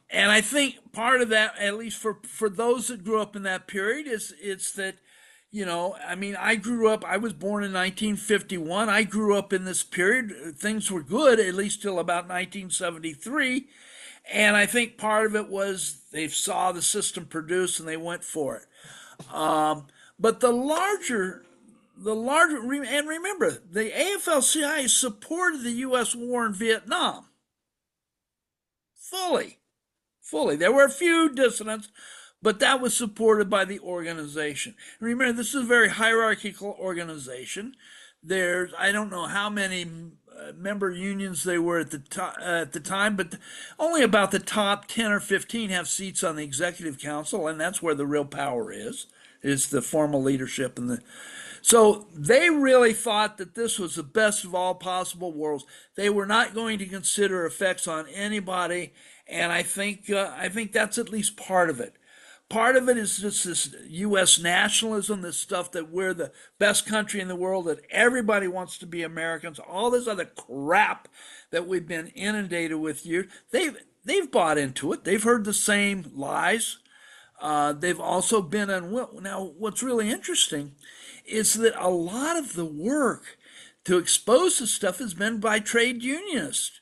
And I think part of that, at least for those that grew up in that period, it's that, I mean, I was born in 1951. I grew up in this period. Things were good, at least till about 1973. And I think part of it was they saw the system produce and they went for it. But the larger, and remember, the AFL-CIO supported the U.S. war in Vietnam fully. There were a few dissidents, but that was supported by the organization. Remember, this is a very hierarchical organization. I don't know how many member unions they were at the time, but only about the top 10 or 15 have seats on the executive council, and that's where the real power is the formal leadership. So they really thought that this was the best of all possible worlds. They were not going to consider effects on anybody, and I think that's at least part of it. Part of it is just this U.S. nationalism, this stuff that we're the best country in the world, that everybody wants to be Americans, all this other crap that we've been inundated with years. They've bought into it. They've heard the same lies. They've also been unwilling. Now, what's really interesting is that a lot of the work to expose this stuff has been by trade unionists.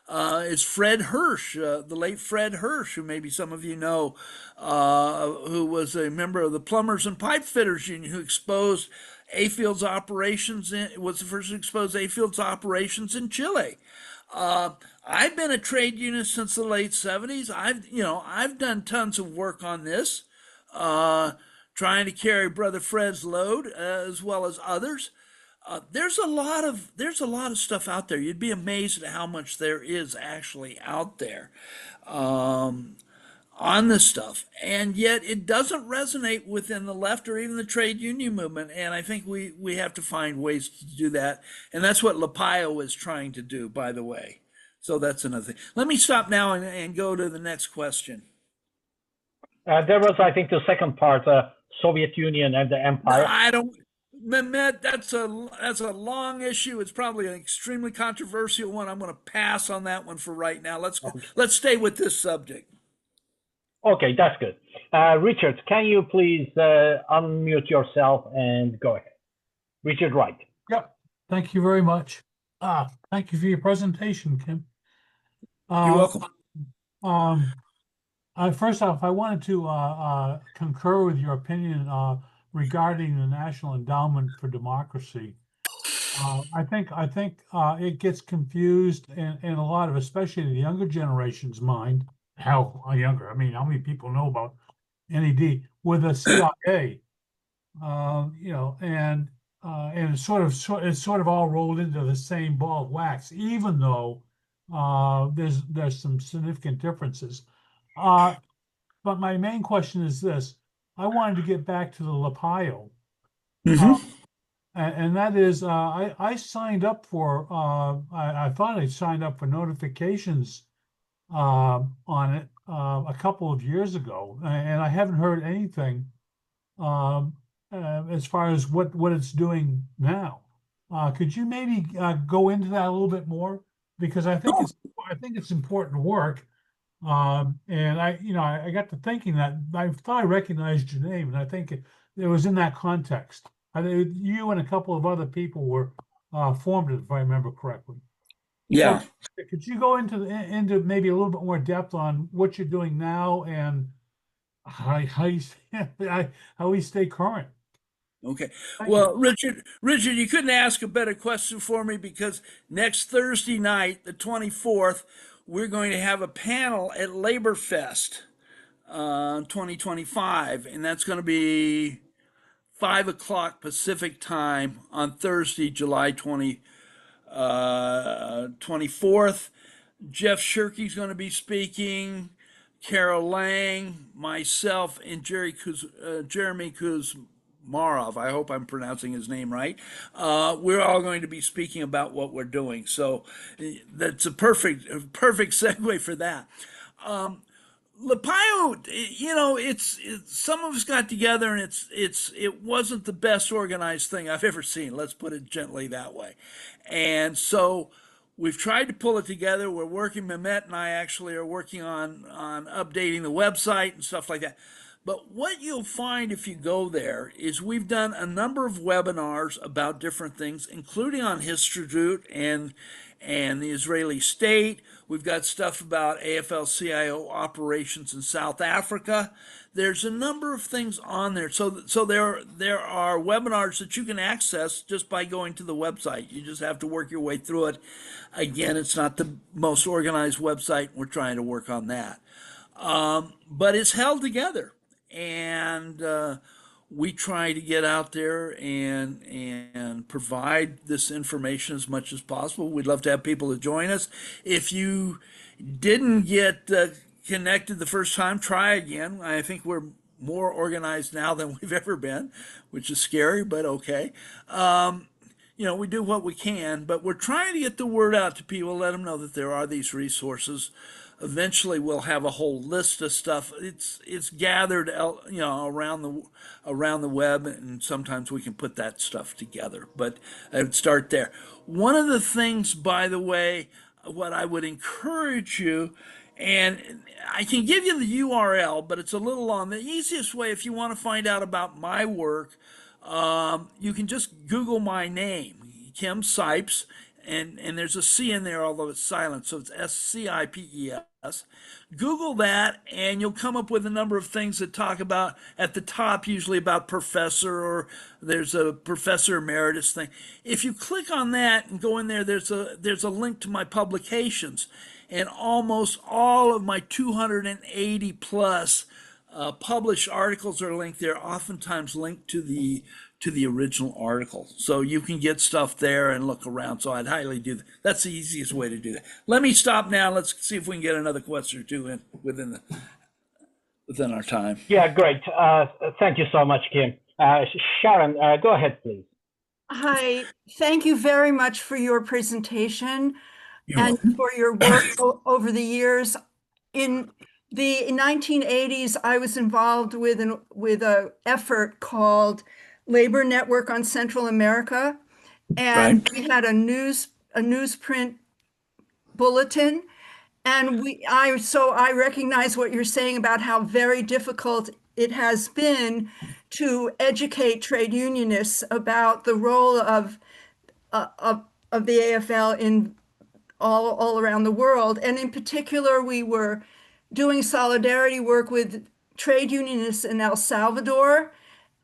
It's Fred Hirsch, the late Fred Hirsch, who maybe some of you know, who was a member of the Plumbers and Pipe Fitters Union, who exposed A-Field's operations, was the first to expose A-Field's operations in Chile. I've been a trade unionist since the late 70s. I've done tons of work on this, trying to carry Brother Fred's load, as well as others. There's a lot of stuff out there. You'd be amazed at how much there is actually out there on this stuff, and yet it doesn't resonate within the left or even the trade union movement. And I think we have to find ways to do that, and that's what Lapio is trying to do, by the way. So that's another thing. Let me stop now and go to the next question. There was, I think, the second part, Soviet Union and the empire. I don't. Mehmet, that's a long issue. It's probably an extremely controversial one. I'm going to pass on that one for right now. Let's stay with this subject. Okay, that's good. Richard, can you please unmute yourself and go ahead? Richard Wright. Yep. Thank you very much. Thank you for your presentation, Kim. You're welcome. First off, I wanted to concur with your opinion regarding the National Endowment for Democracy. I think it gets confused in a lot of, especially the younger generation's mind. How younger? I mean, how many people know about NED with the CIA? And it's sort of all rolled into the same ball of wax, even though there's some significant differences. But my main question is this: I wanted to get back to the Lapio, and that is, I signed up for. I thought I signed up for notifications on it a couple of years ago, and I haven't heard anything as far as what it's doing now. Could you maybe go into that a little bit more, because I think it's important work. And I got to thinking that I thought I recognized your name, and I think it was in that context. You and a couple of other people were formed it, if I remember correctly. Yeah. So could you go into maybe a little bit more depth on what you're doing now, and how you how we stay current. Okay. Thank Well, Richard, you couldn't ask a better question for me because next Thursday night, the 24th, we're going to have a panel at Labor Fest 2025, and that's going to be 5 o'clock Pacific time on Thursday, July 24th. Jeff Shirky's going to be speaking, Carol Lang, myself, and Jeremy Kuzmarov. I hope I'm pronouncing his name right. We're all going to be speaking about what we're doing. So that's a perfect segue for that. Lapio, it's some of us got together and it wasn't the best organized thing I've ever seen. Let's put it gently that way. And so we've tried to pull it together. We're working. Mehmet and I actually are working on updating the website and stuff like that. But what you'll find if you go there is we've done a number of webinars about different things, including on Histrodute and the Israeli state. We've got stuff about AFL-CIO operations in South Africa. There's a number of things on there. So there are webinars that you can access just by going to the website. You just have to work your way through it. Again, it's not the most organized website. We're trying to work on that. But it's held together. And we try to get out there and provide this information as much as possible. We'd love to have people to join us. If you didn't get connected the first time, try again. I think we're more organized now than we've ever been, which is scary, but okay. We do what we can, but we're trying to get the word out to people, let them know that there are these resources. Eventually, we'll have a whole list of stuff. It's gathered, around the web, and sometimes we can put that stuff together. But I would start there. One of the things, by the way, what I would encourage you, and I can give you the URL, but it's a little long. The easiest way, if you want to find out about my work, you can just Google my name, Kim Scipes. And there's a C in there, although it's silent, so it's Scipes. Google that, and you'll come up with a number of things that talk about, at the top, usually about professor, or there's a professor emeritus thing. If you click on that and go in there, there's a link to my publications, and almost all of my 280 plus published articles are linked there, oftentimes linked to the original article. So you can get stuff there and look around. So I'd highly do that. That's the easiest way to do that. Let me stop now. Let's see if we can get another question or two in within our time. Yeah, great. Thank you so much, Kim. Sharon, go ahead, please. Hi, thank you very much for your presentation You're and welcome. for your work over the years. In the 1980s, I was involved with an effort called Labor Network on Central America, and Right. we had a newsprint bulletin, and I recognize what you're saying about how very difficult it has been to educate trade unionists about the role of the AFL in all around the world. And in particular, we were doing solidarity work with trade unionists in El Salvador,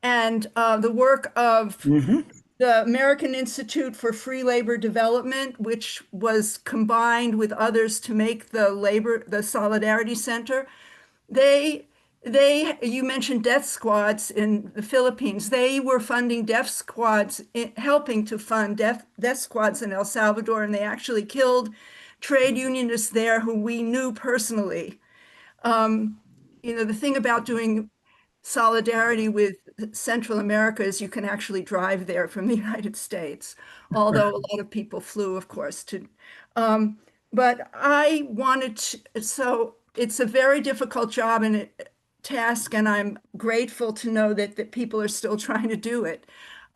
and the work of the American Institute for Free Labor Development, which was combined with others to make the Solidarity Center. You mentioned death squads in the Philippines. They were funding death squads, helping to fund death squads in El Salvador, and they actually killed trade unionists there who we knew personally. The thing about doing solidarity with Central America is you can actually drive there from the United States, although a lot of people flew, of course, but I wanted to, so it's a very difficult job and task, and I'm grateful to know that people are still trying to do it.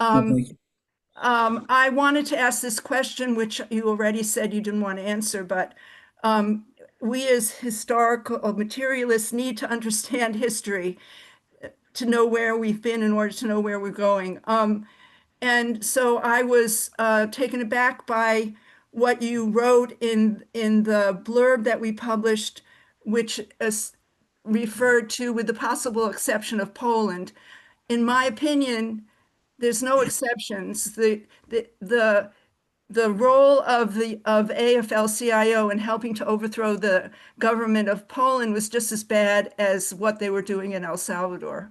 I wanted to ask this question, which you already said you didn't want to answer, but we as historical materialists need to understand history to know where we've been in order to know where we're going. And so I was taken aback by what you wrote in the blurb that we published, which referred to with the possible exception of Poland. In my opinion, there's no exceptions. The role of AFL-CIO in helping to overthrow the government of Poland was just as bad as what they were doing in El Salvador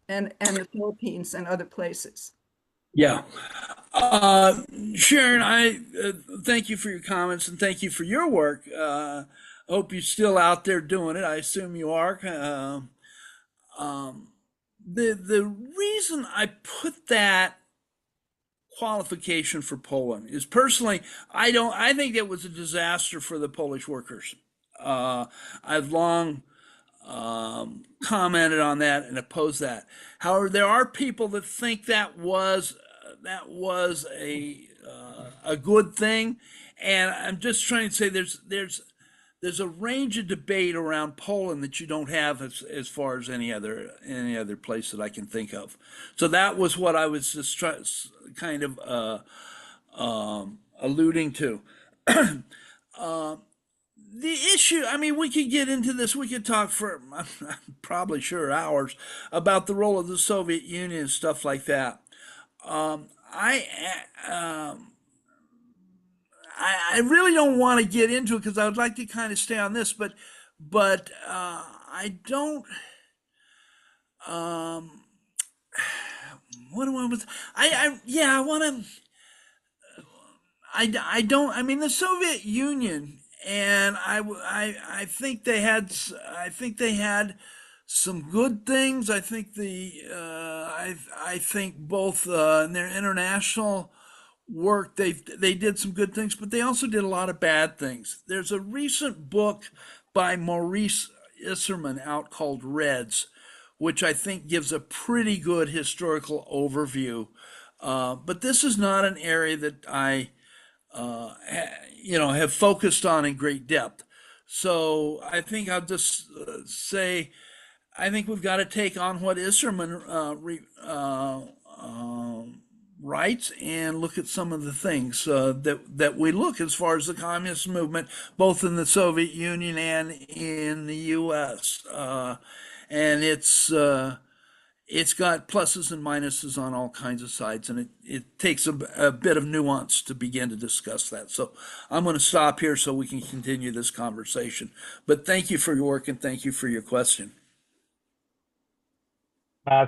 and the Philippines and other places. Yeah. Sharon, I thank you for your comments and thank you for your work. I hope you're still out there doing it. I assume you are. The reason I put that qualification for Poland is personally, I think it was a disaster for the Polish workers. I've long commented on that and opposed that. However, there are people that think that was a good thing, and I'm just trying to say there's a range of debate around Poland that you don't have as far as any other place that I can think of. So that was what I was just kind of alluding to. The issue, I mean, we could get into this. We could talk for, I'm probably sure, hours about the role of the Soviet Union and stuff like that. I really don't want to get into it because I would like to kind of stay on this, but I don't. What do I was? I want to. I don't. I mean, the Soviet Union, and I think they had. I think they had some good things. I think I think both in their international work they did some good things, but they also did a lot of bad things. There's a recent book by Maurice Isserman out called Reds, which I think gives a pretty good historical overview. But this is not an area that I have focused on in great depth. So I think I'll just say I think we've got to take on what Isserman writes and look at some of the things that we look as far as the communist movement, both in the Soviet Union and in the U.S. And it's got pluses and minuses on all kinds of sides, and it takes a bit of nuance to begin to discuss that. So I'm going to stop here so we can continue this conversation. But thank you for your work and thank you for your question.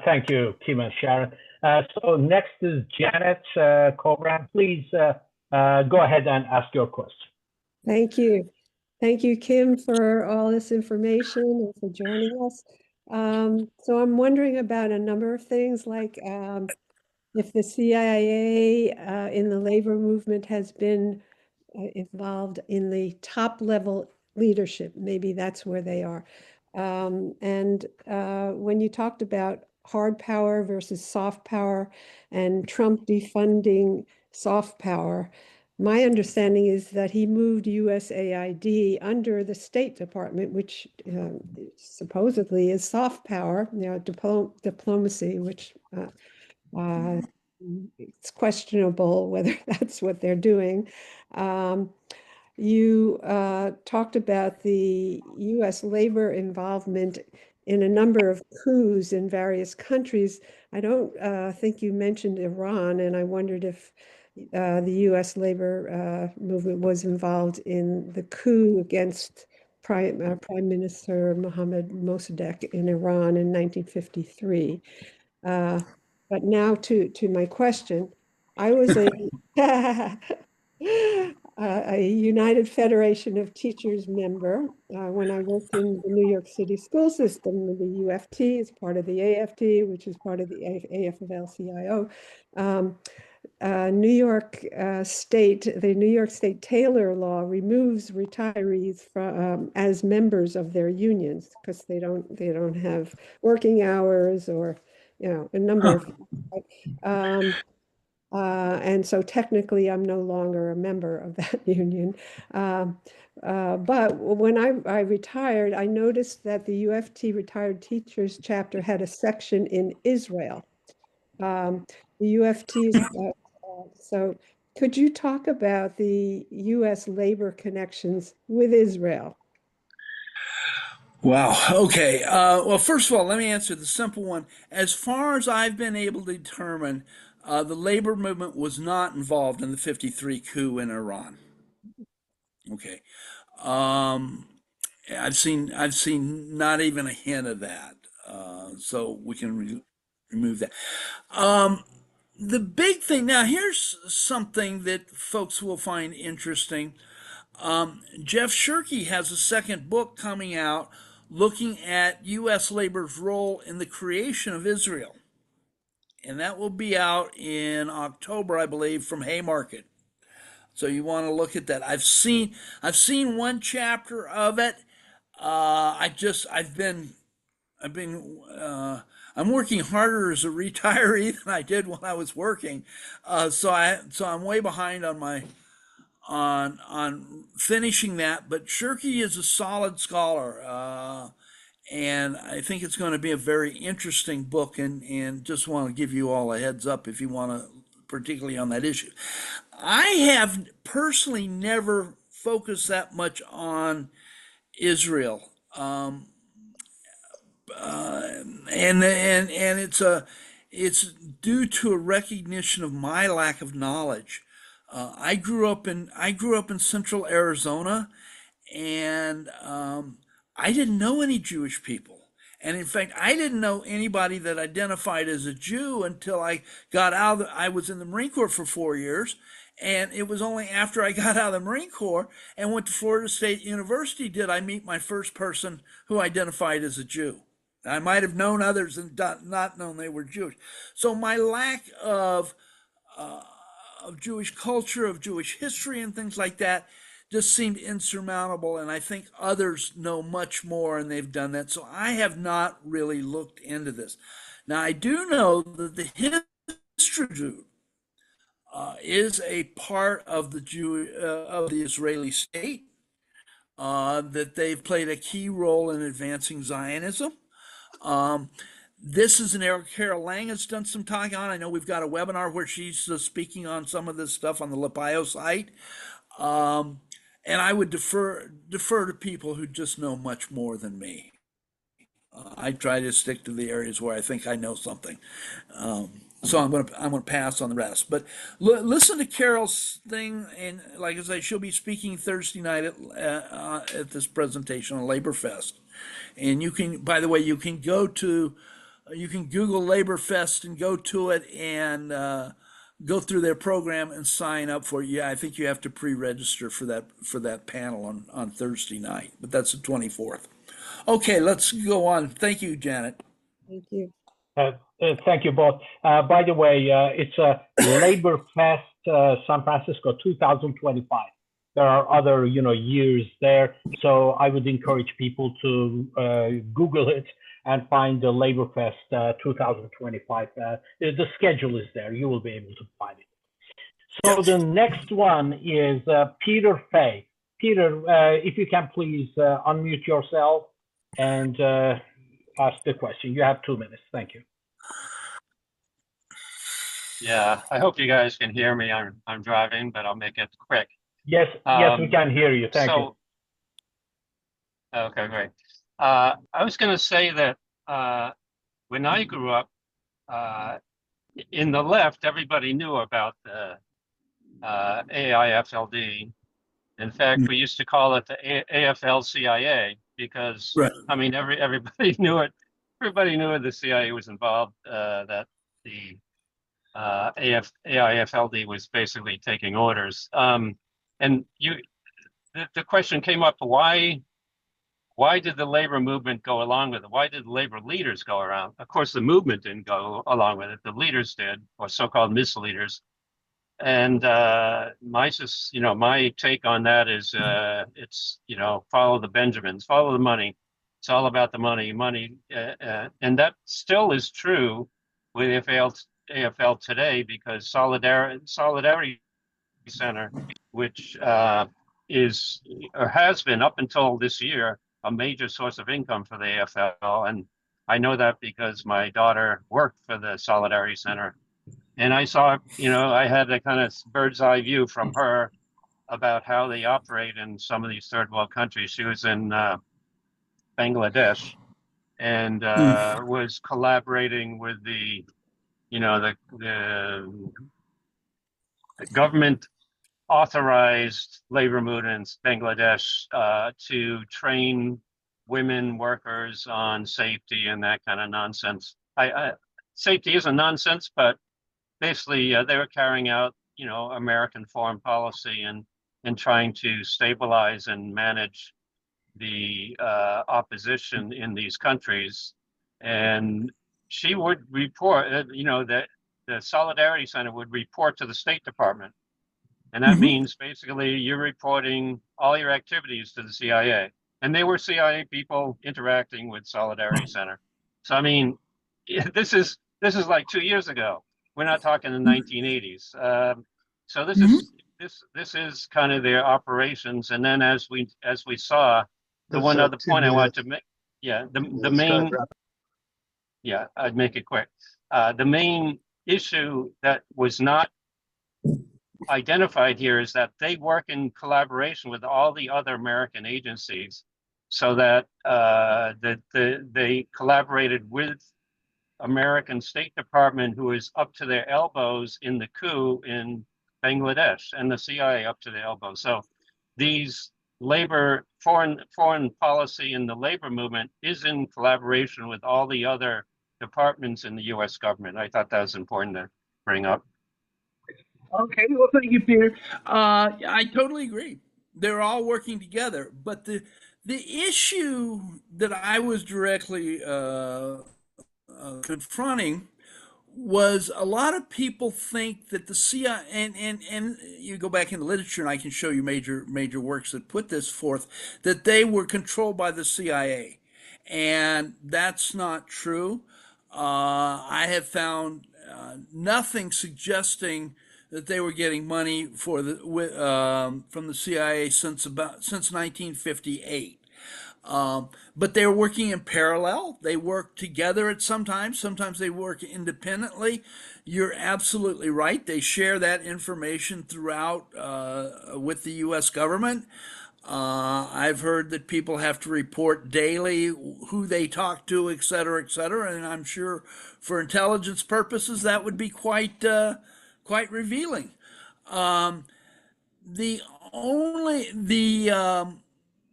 Thank you, Kim and Sharon. So next is Janet Cobran. Please go ahead and ask your question. Thank you. Thank you, Kim, for all this information and for joining us. So I'm wondering about a number of things, like if the CIA in the labor movement has been involved in the top level leadership. Maybe that's where they are. And when you talked about hard power versus soft power and Trump defunding soft power, my understanding is that he moved USAID under the State Department, which supposedly is soft power, diplomacy, which it's questionable whether that's what they're doing. You talked about the U.S. labor involvement in a number of coups in various countries. I don't think you mentioned Iran, and I wondered if the U.S. labor movement was involved in the coup against Prime Minister Mohammad Mossadegh in Iran in 1953. But now to my question. I was a United Federation of Teachers member when I worked in the New York City school system. The UFT is part of the AFT, which is part of the AFL-CIO. New York State, the New York State Taylor law removes retirees from as members of their unions because they don't have working hours or a number of and so technically I'm no longer a member of that union. But when I retired, I noticed that the UFT Retired Teachers chapter had a section in Israel. The UFT's, so could you talk about the US labor connections with Israel? Wow. Okay. Well, first of all, let me answer the simple one. As far as I've been able to determine, the labor movement was not involved in the 53 coup in Iran. Okay. Um, I've seen not even a hint of that. So we can remove that. Um, the big thing now, here's something that folks will find interesting. Jeff Shirky has a second book coming out looking at U.S. labor's role in the creation of Israel. And that will be out in October, I believe, from Haymarket. So you want to look at that. I've seen one chapter of it. I've been I'm working harder as a retiree than I did when I was working. So I'm way behind on my on finishing that. But Shirky is a solid scholar, and I think it's going to be a very interesting book. And just want to give you all a heads up if you want to, particularly on that issue. I have personally never focused that much on Israel. And it's due to a recognition of my lack of knowledge. I grew up in central Arizona, and I didn't know any Jewish people. And in fact, I didn't know anybody that identified as a Jew until I got out. I was in the Marine Corps for 4 years, and it was only after I got out of the Marine Corps and went to Florida State University did I meet my first person who identified as a Jew. I might have known others and not known they were Jewish. So my lack uh, of Jewish culture, of Jewish history, and things like that just seemed insurmountable. And I think others know much more, and they've done that. So I have not really looked into this. Now I do know that the history is a part of the Israeli state. That they've played a key role in advancing Zionism. Um, this is an area Carol Lang has done some talking on. I know we've got a webinar where she's speaking on some of this stuff on the Lapio site. Um, and I would defer to people who just know much more than me. I try to stick to the areas where I think I know something. So I'm gonna pass on the rest. But listen to Carol's thing, and like I say, she'll be speaking Thursday night at this presentation on Labor Fest. And you can, by the way, you can Google Labor Fest and go to it and go through their program and sign up for it. Yeah, I think you have to pre-register for that panel on Thursday night, but that's the 24th. Okay, let's go on. Thank you, Janet. Thank you. Thank you both. By the way, it's a Labor Fest San Francisco 2025. There are other, years there. So I would encourage people to Google it and find the Labor Fest 2025. The schedule is there. You will be able to find it. So the next one is Peter Fay. Peter, if you can please unmute yourself and ask the question. You have 2 minutes. Thank you. Yeah, I hope you guys can hear me. I'm driving, but I'll make it quick. Yes, we can hear you. Thank you. Okay, great. I was going to say that when I grew up, in the left, everybody knew about the AIFLD. In fact, we used to call it the AFL-CIA because, Right. I mean, everybody knew it. Everybody knew the CIA was involved, that the AIFLD was basically taking orders. And the question came up, why did the labor movement go along with it? Why did the labor leaders go around? Of course, the movement didn't go along with it. The leaders did, or so-called misleaders. And my take on that is it's, follow the Benjamins, follow the money. It's all about the money, and that still is true with AFL today, because Solidarity Center, which is or has been up until this year a major source of income for the AFL, and I know that because my daughter worked for the Solidarity Center. And I saw, I had a kind of bird's eye view from her about how they operate in some of these third world countries. She was in Bangladesh, and was collaborating with the, you know, the government authorized labor movements Bangladesh to train women workers on safety and that kind of nonsense. Safety isn't nonsense, but basically they were carrying out, you know, American foreign policy and trying to stabilize and manage the opposition in these countries. And she would report, you know, that the Solidarity Center would report to the State Department. And that means basically you're reporting all your activities to the CIA. And they were CIA people interacting with Solidarity Center. So, I mean, this is like 2 years ago. We're not talking the 1980s. So this is kind of their operations. And then as we saw, the one other point I want to make, the main, I'd make it quick. The main issue that was not identified here is that they work in collaboration with all the other American agencies, so that they collaborated with American State Department, who is up to their elbows in the coup in Bangladesh, and the CIA up to their elbows. So these foreign policy and the labor movement is in collaboration with all the other departments in the U.S. government. I thought that was important to bring up. Okay, well, thank you, Peter. I totally agree. They're all working together, but the issue that I was directly confronting was a lot of people think that the CIA, and you go back in the literature and I can show you major works that put this forth, that they were controlled by the CIA, and that's not true. I have found nothing suggesting that they were getting money for from the CIA since 1958. But they're working in parallel. They work together at sometimes they work independently. You're absolutely right. They share that information throughout with the U.S. government. I've heard that people have to report daily who they talk to, et cetera, and I'm sure for intelligence purposes that would be quite revealing.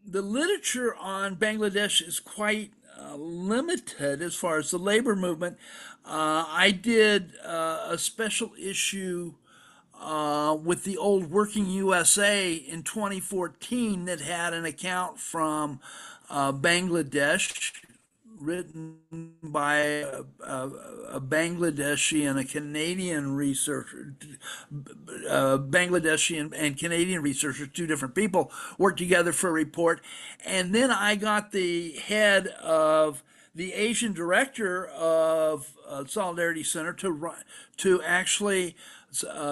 The literature on Bangladesh is quite limited as far as the labor movement. I did a special issue with the old Working USA in 2014 that had an account from Bangladesh, written by a Bangladeshi and a Canadian researcher. Bangladeshi and Canadian researchers, two different people, worked together for a report. And then I got the head of the Asian director of Solidarity Center to actually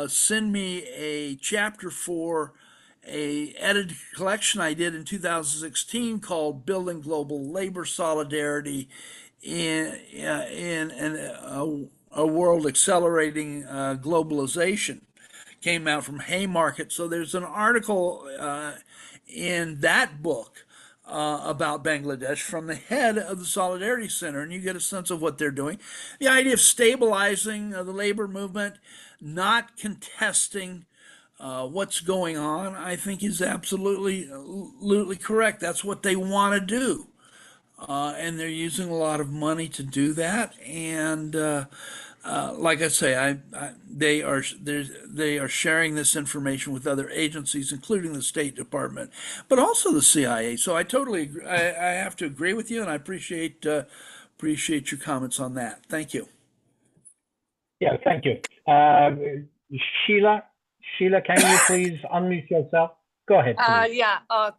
send me a chapter for a edited collection I did in 2016 called "Building Global Labor Solidarity in a World Accelerating Globalization." Came out from Haymarket. So there's an article in that book about Bangladesh from the head of the Solidarity Center, and you get a sense of what they're doing. The idea of stabilizing the labor movement, not contesting what's going on, I think is absolutely correct. That's what they want to do. And they're using a lot of money to do that. And like I say, they are sharing this information with other agencies, including the State Department, but also the CIA. So I totally agree. I have to agree with you, and I appreciate your comments on that. Thank you. Yeah, thank you. Sheila, can you please unmute yourself? Go ahead, please.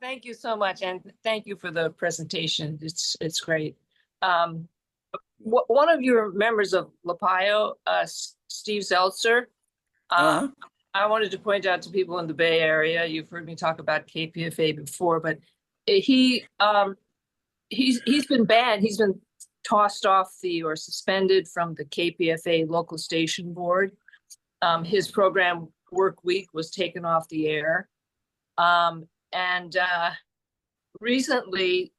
Thank you so much, and thank you for the presentation. It's great. One of your members of LAPIO, Steve Zeltzer, I wanted to point out to people in the Bay Area, you've heard me talk about KPFA before, but he's been banned. He's been tossed off or suspended from the KPFA local station board. His program Work Week was taken off the air. And recently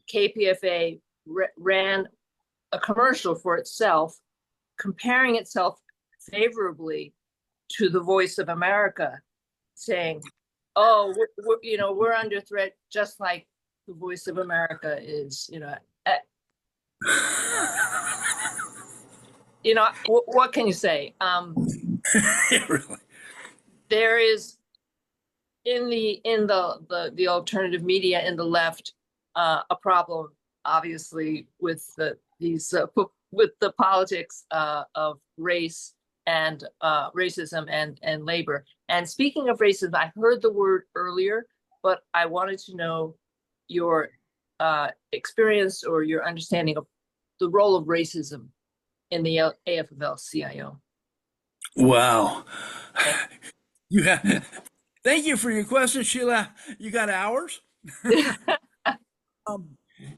KPFA ran a commercial for itself, comparing itself favorably to the Voice of America, saying, "Oh, we're under threat, just like the Voice of America is." What can you say? Really? There is in the alternative media in the left a problem, obviously, with the politics of race and racism and labor. And speaking of racism, I heard the word earlier, but I wanted to know your experience or your understanding of the role of racism in the AFL-CIO. Wow. Thank you for your question, Sheila. You got hours?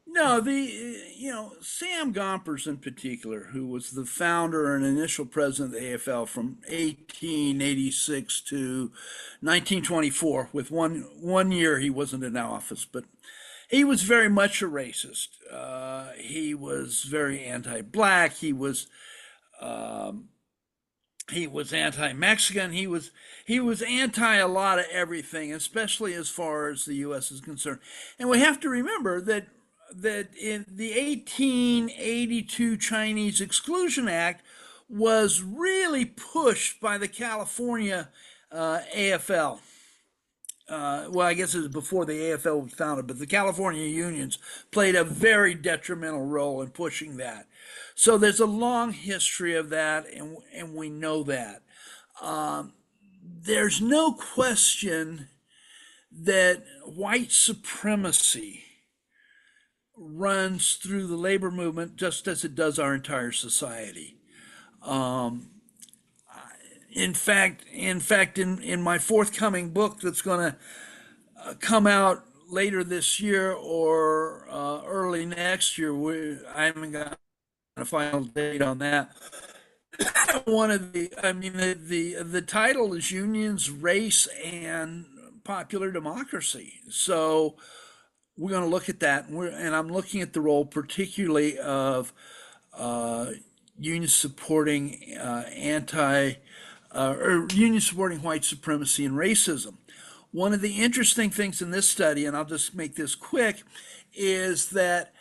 No, Sam Gompers in particular, who was the founder and initial president of the AFL from 1886 to 1924, with one year he wasn't in office, but he was very much a racist. He was very anti-black. He was anti-Mexican. He was anti a lot of everything, especially as far as the U.S. is concerned. And we have to remember that in the 1882 Chinese Exclusion Act was really pushed by the California AFL. Well, I guess it was before the AFL was founded, but the California unions played a very detrimental role in pushing that. So there's a long history of that, and we know that. There's no question that white supremacy runs through the labor movement just as it does our entire society. In fact, in my forthcoming book that's going to come out later this year or early next year, I haven't got a final date on that. The title is Unions, Race, and Popular Democracy. So we're going to look at that, and I'm looking at the role particularly of unions supporting unions supporting white supremacy and racism. One of the interesting things in this study, and I'll just make this quick, is that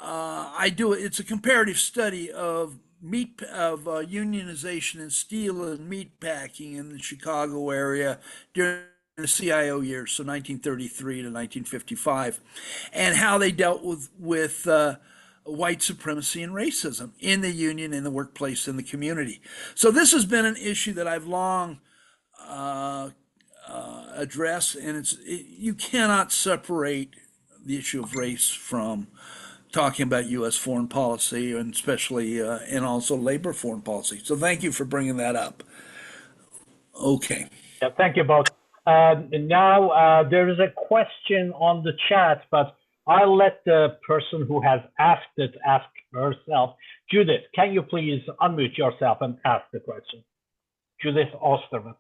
it's a comparative study of unionization in steel and meat packing in the Chicago area during the CIO years, so 1933 to 1955, and how they dealt with white supremacy and racism in the union, in the workplace, in the community. So this has been an issue that I've long addressed, and you cannot separate the issue of race from talking about U.S. foreign policy, and especially and also labor foreign policy. So thank you for bringing that up. Okay. Yeah, thank you both. Now there is a question on the chat, but I'll let the person who has asked it ask herself. Judith, can you please unmute yourself and ask the question? Judith Osterman.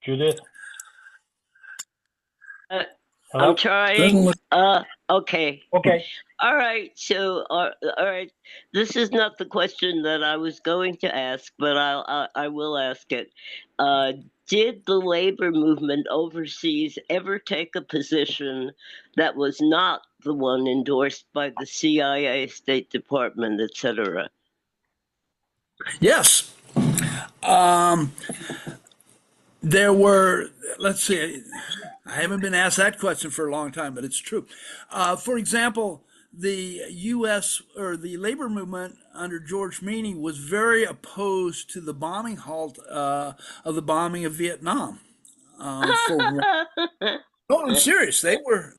Judith? I'm trying. Okay. Okay. All right. So, all right. This is not the question that I was going to ask, but I will ask it. Did the labor movement overseas ever take a position that was not the one endorsed by the CIA, State Department, etc.? Yes. There were, let's see, I haven't been asked that question for a long time, but it's true. For example, the U.S. or the labor movement under George Meany was very opposed to the bombing halt of the bombing of Vietnam. No, I'm serious. They were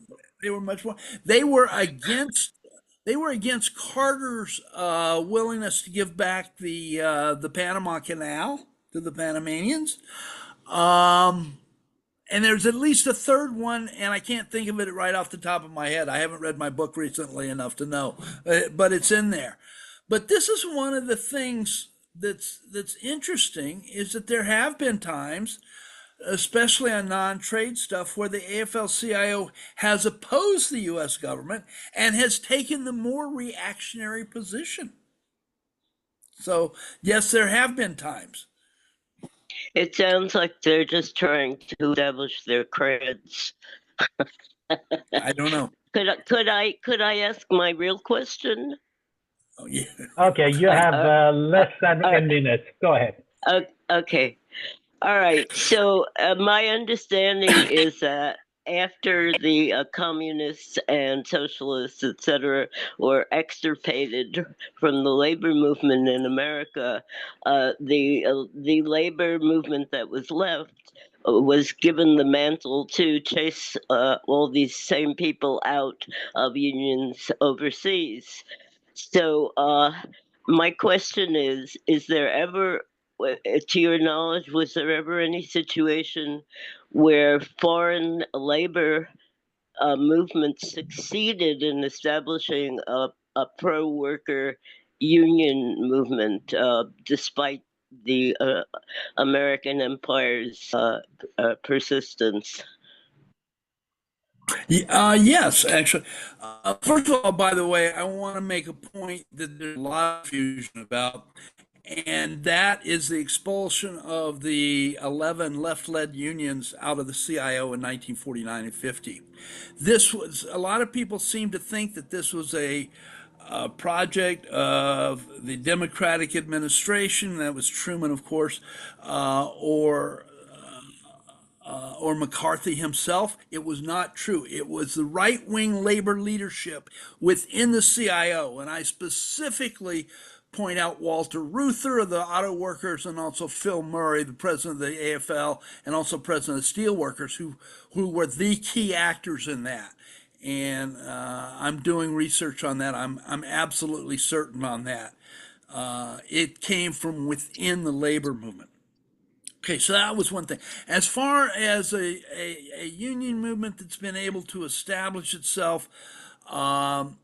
much more. They were against Carter's willingness to give back the Panama Canal to the Panamanians. And there's at least a third one, and I can't think of it right off the top of my head. I haven't read my book recently enough to know, but it's in there. But this is one of the things that's interesting, is that there have been times especially on non-trade stuff, where the AFL-CIO has opposed the U.S. government and has taken the more reactionary position. So, yes, there have been times. It sounds like they're just trying to establish their creds. I don't know. Could I ask my real question? Oh, yeah. Okay, you have less than a minute. Go ahead. Okay. All right. So my understanding is that after the communists and socialists, etc., were extirpated from the labor movement in America, the labor movement that was left was given the mantle to chase all these same people out of unions overseas. So my question is there ever, to your knowledge, was there ever any situation where foreign labor movements succeeded in establishing a pro-worker union movement despite the American empire's persistence? Yes, actually. First of all, by the way, I want to make a point that there's a lot of confusion about, and that is the expulsion of the 11 left-led unions out of the CIO in 1949 and 50. This was, a lot of people seem to think that this was a project of the Democratic administration, that was Truman, of course, or McCarthy himself. It was not true. It was the right-wing labor leadership within the CIO, and I specifically point out Walter Reuther of the auto workers, and also Phil Murray, the president of the AFL, and also president of the steelworkers, who were the key actors in that. And I'm doing research on that. I'm absolutely certain on that. It came from within the labor movement. Okay, so that was one thing. As far as a union movement that's been able to establish itself out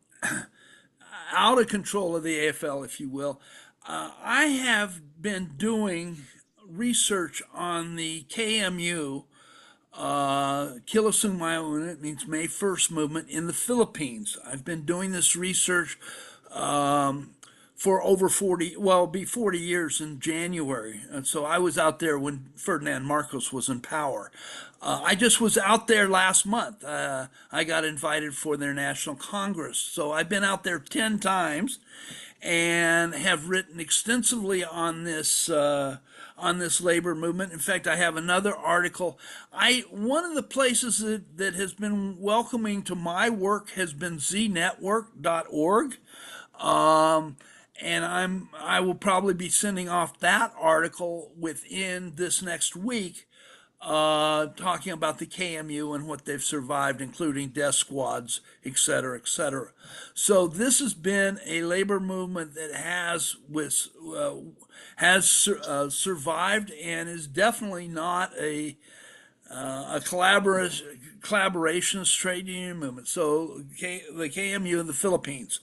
of control of the AFL, if you will, I have been doing research on the KMU, Kilusung Mayuna, it means May 1st movement in the Philippines. I've been doing this research for over 40, well, it'll be 40 years in January. And so I was out there when Ferdinand Marcos was in power. I just was out there last month. I got invited for their National Congress. So I've been out there 10 times and have written extensively on this labor movement. In fact, I have another article. One of the places that has been welcoming to my work has been znetwork.org. And I will probably be sending off that article within this next week, talking about the KMU and what they've survived, including death squads, et cetera, et cetera. So this has been a labor movement that has survived and is definitely not a collaborationist trade union movement. So the KMU in the Philippines.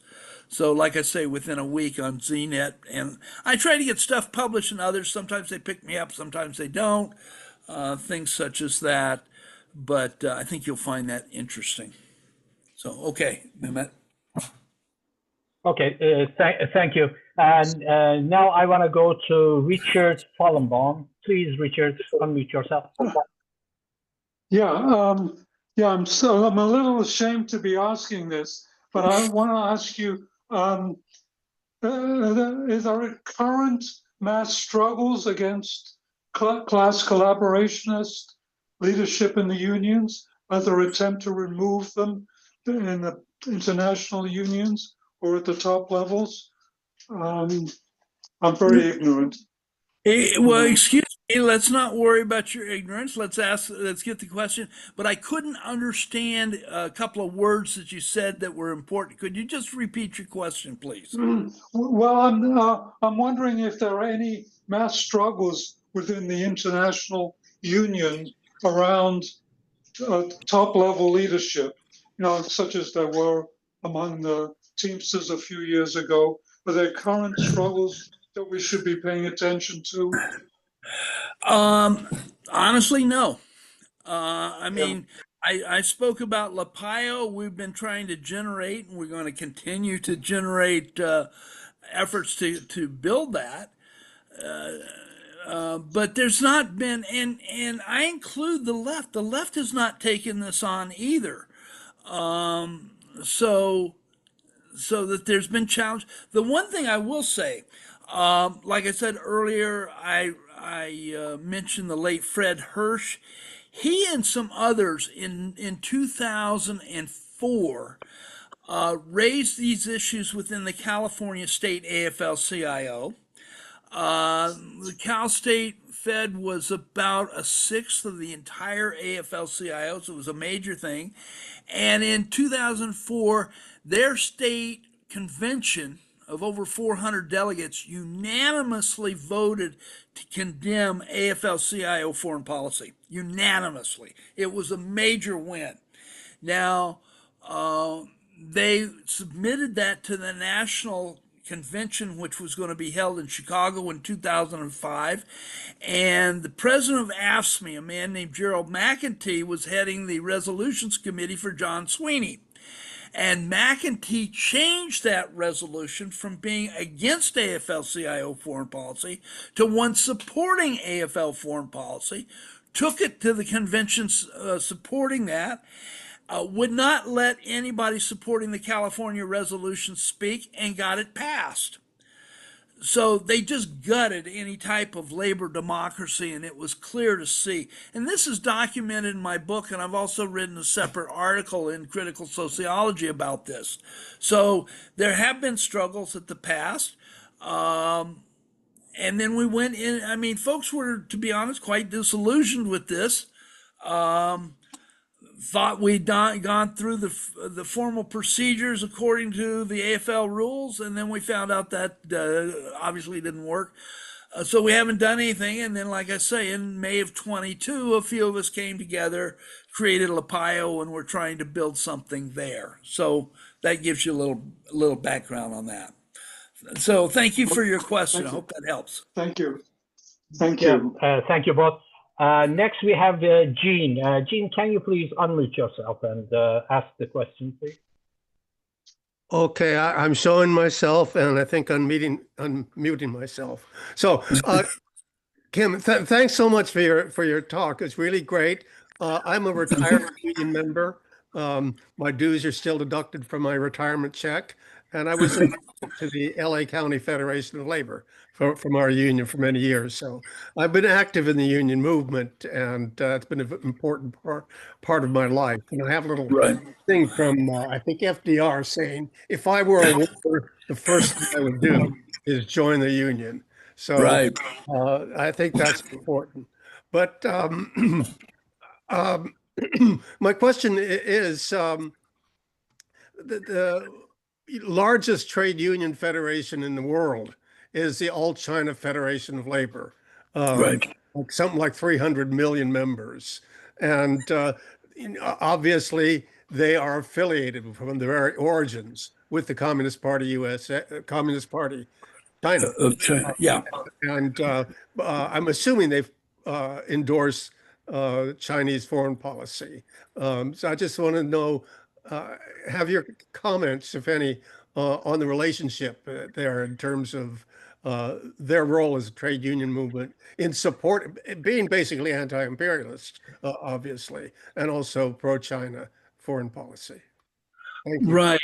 So like I say, within a week on ZNet, and I try to get stuff published in others. Sometimes they pick me up, sometimes they don't. Things such as that. But I think you'll find that interesting. So, okay, Mehmet. Okay, thank you. And now I want to go to Richard Fallenbaum. Please, Richard, unmute yourself. Yeah, I'm a little ashamed to be asking this, but I want to ask you: is there current mass struggles against class collaborationist leadership in the unions? Are there attempts to remove them in the international unions or at the top levels? I'm very ignorant. Well, excuse me, let's not worry about your ignorance. Let's get the question. But I couldn't understand a couple of words that you said that were important. Could you just repeat your question, please? Well, I'm wondering if there are any mass struggles within the international union around top level leadership, such as there were among the Teamsters a few years ago. Are there current struggles that we should be paying attention to? Honestly, no. I mean, I spoke about LaPio. We've been trying to generate, and we're going to continue to generate efforts to build that. But there's not been, and I include the left. The left has not taken this on either. So so that there's been challenge. The one thing I will say, like I said earlier, I mentioned the late Fred Hirsch. He and some others in 2004 raised these issues within the California State AFL-CIO. The Cal State Fed was about a sixth of the entire AFL-CIO, so it was a major thing. And in 2004, their state convention of over 400 delegates unanimously voted to condemn AFL-CIO foreign policy. Unanimously. It was a major win. Now, they submitted that to the national convention, which was going to be held in Chicago in 2005. And the president of AFSCME, a man named Gerald McEntee, was heading the resolutions committee for John Sweeney. And McEntee changed that resolution from being against AFL-CIO foreign policy to one supporting AFL foreign policy, took it to the convention supporting that, would not let anybody supporting the California resolution speak, and got it passed. So they just gutted any type of labor democracy, and it was clear to see. And this is documented in my book, and I've also written a separate article in Critical Sociology about this. So there have been struggles at the past. And then we went in, I mean, folks were, to be honest, quite disillusioned with this. Thought we'd gone through the formal procedures according to the AFL rules, and then we found out that obviously didn't work. So we haven't done anything. And then, like I say, in May of 22, a few of us came together, created LaPio, and we're trying to build something there. So that gives you a little background on that. So thank you for your question. I hope that helps. Thank you. Thank you. Thank you both. Next, we have Jean. Jean, can you please unmute yourself and ask the question, please? Okay, I'm showing myself, and I think unmuting myself. So, Kim, thanks so much for your talk. It's really great. I'm a retired union member. My dues are still deducted from my retirement check, and I was to the LA County Federation of Labor from our union for many years. So I've been active in the union movement, and it's been an important part of my life. And I have a little thing from, I think, FDR saying, if I were a worker, the first thing I would do is join the union. So I think that's important. But my question is, the largest trade union federation in the world is the All China Federation of Labor, something like 300 million members. And obviously, they are affiliated from the very origins with the Communist Party Communist Party China. Yeah. And I'm assuming they've endorsed Chinese foreign policy. So I just want to know, have your comments, if any, on the relationship there in terms of their role as a trade union movement in support, being basically anti-imperialist, obviously, and also pro-China foreign policy. Thank you. Right.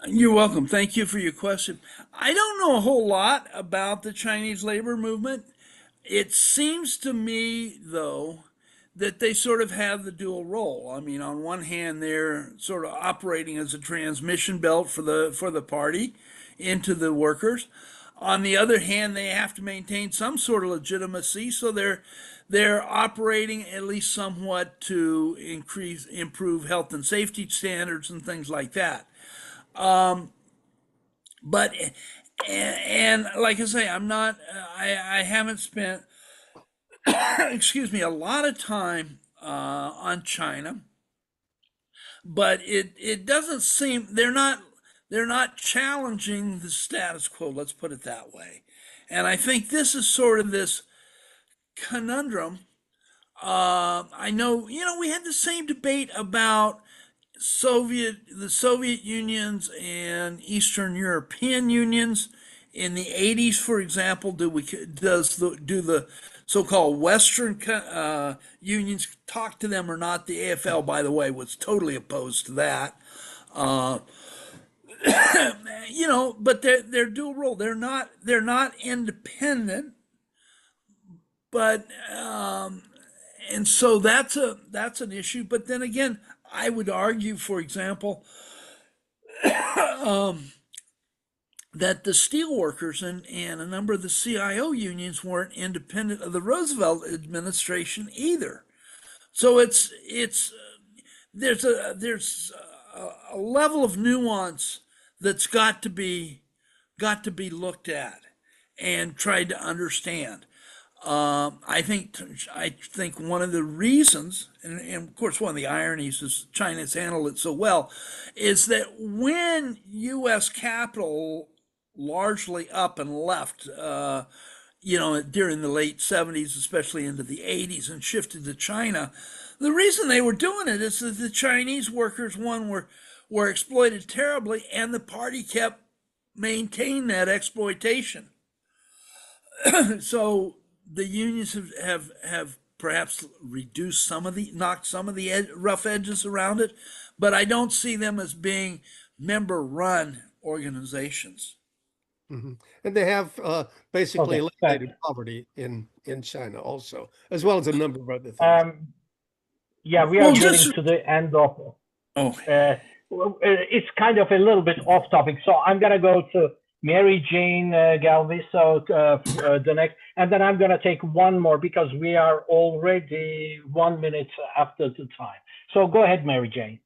You're welcome. Thank you for your question. I don't know a whole lot about the Chinese labor movement. It seems to me, though, that they sort of have the dual role. I mean, on one hand, they're sort of operating as a transmission belt for the party into the workers. On the other hand, they have to maintain some sort of legitimacy, so they're operating at least somewhat to improve health and safety standards and things like that. But and like I say, I haven't spent excuse me, a lot of time on China, but it doesn't seem they're not challenging the status quo. Let's put it that way. And I think this is sort of this conundrum. I know, we had the same debate about the Soviet unions and Eastern European unions in the 80s, for example. Do the so-called Western unions talk to them or not? The AFL, by the way, was totally opposed to that. Uh, but they're dual role. They're not independent, but and so that's an issue. But then again, I would argue, for example, that the steelworkers and a number of the CIO unions weren't independent of the Roosevelt administration either. So there's a level of nuance that's got to be looked at and tried to understand. I think one of the reasons, and of course one of the ironies is China's handled it so well, is that when U.S. capital largely up and left, during the late 70s, especially into the 80s, and shifted to China, the reason they were doing it is that the Chinese workers, one, were exploited terribly, and the party kept maintaining that exploitation. So the unions have perhaps knocked some of the rough edges around it, but I don't see them as being member-run organizations. Mhm. And they have basically Okay, eliminated poverty in China also, as well as a number of other things. Yeah, we are getting to the end of. Oh, it's kind of a little bit off topic, so I'm gonna go to Mary Jane Galvis, so the next, and then I'm gonna take one more because we are already 1 minute after the time. So go ahead, Mary Jane.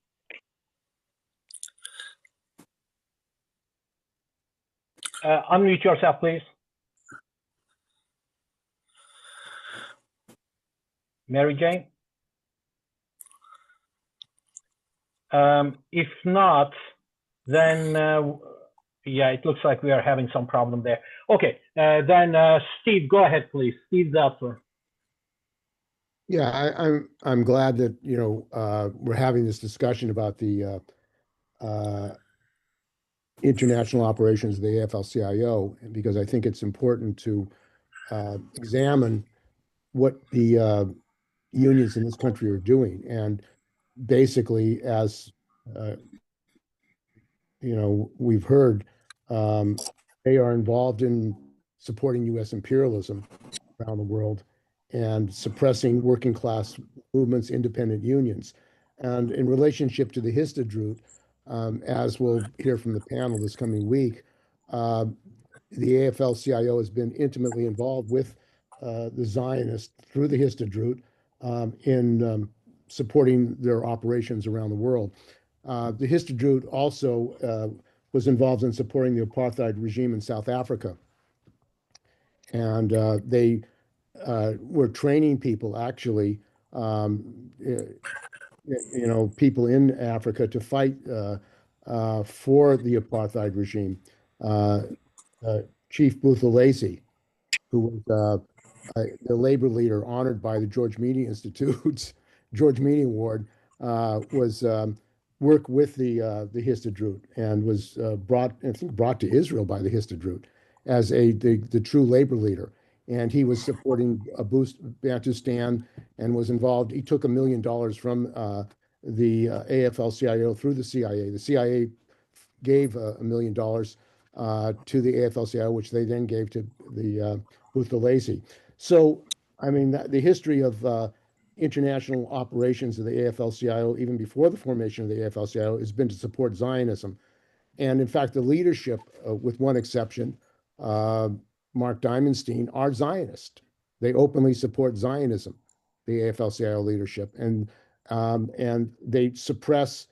Unmute yourself, please. Mary Jane? If not, then yeah, it looks like we are having some problem there. Okay, then Steve, go ahead, please. Steve Zeltler. Yeah, I'm glad that we're having this discussion about the international operations of the AFL-CIO, because I think it's important to examine what the unions in this country are doing. And basically, as we've heard, they are involved in supporting U.S. imperialism around the world and suppressing working class movements, independent unions. And in relationship to the Histadrut, as we'll hear from the panel this coming week, the AFL-CIO has been intimately involved with the Zionists through the Histadrut in supporting their operations around the world. The Histadrut also was involved in supporting the apartheid regime in South Africa. And they were training people, actually, people in Africa to fight for the apartheid regime. Chief Buthelezi, who was the labor leader honored by the George Meany Institute's George Meany Award, was worked with the Histadrut and was brought to Israel by the Histadrut as the true labor leader. And he was supporting Bantustan and was involved. He took $1 million from the AFL-CIO through the CIA. The CIA gave $1 million to the AFL-CIO, which they then gave to the Buthelezi. So, I mean, the history of international operations of the AFL-CIO, even before the formation of the AFL-CIO, has been to support Zionism. And in fact, the leadership, with one exception, Mark Diamondstein, are Zionist. They openly support Zionism, the AFL-CIO leadership, and they suppress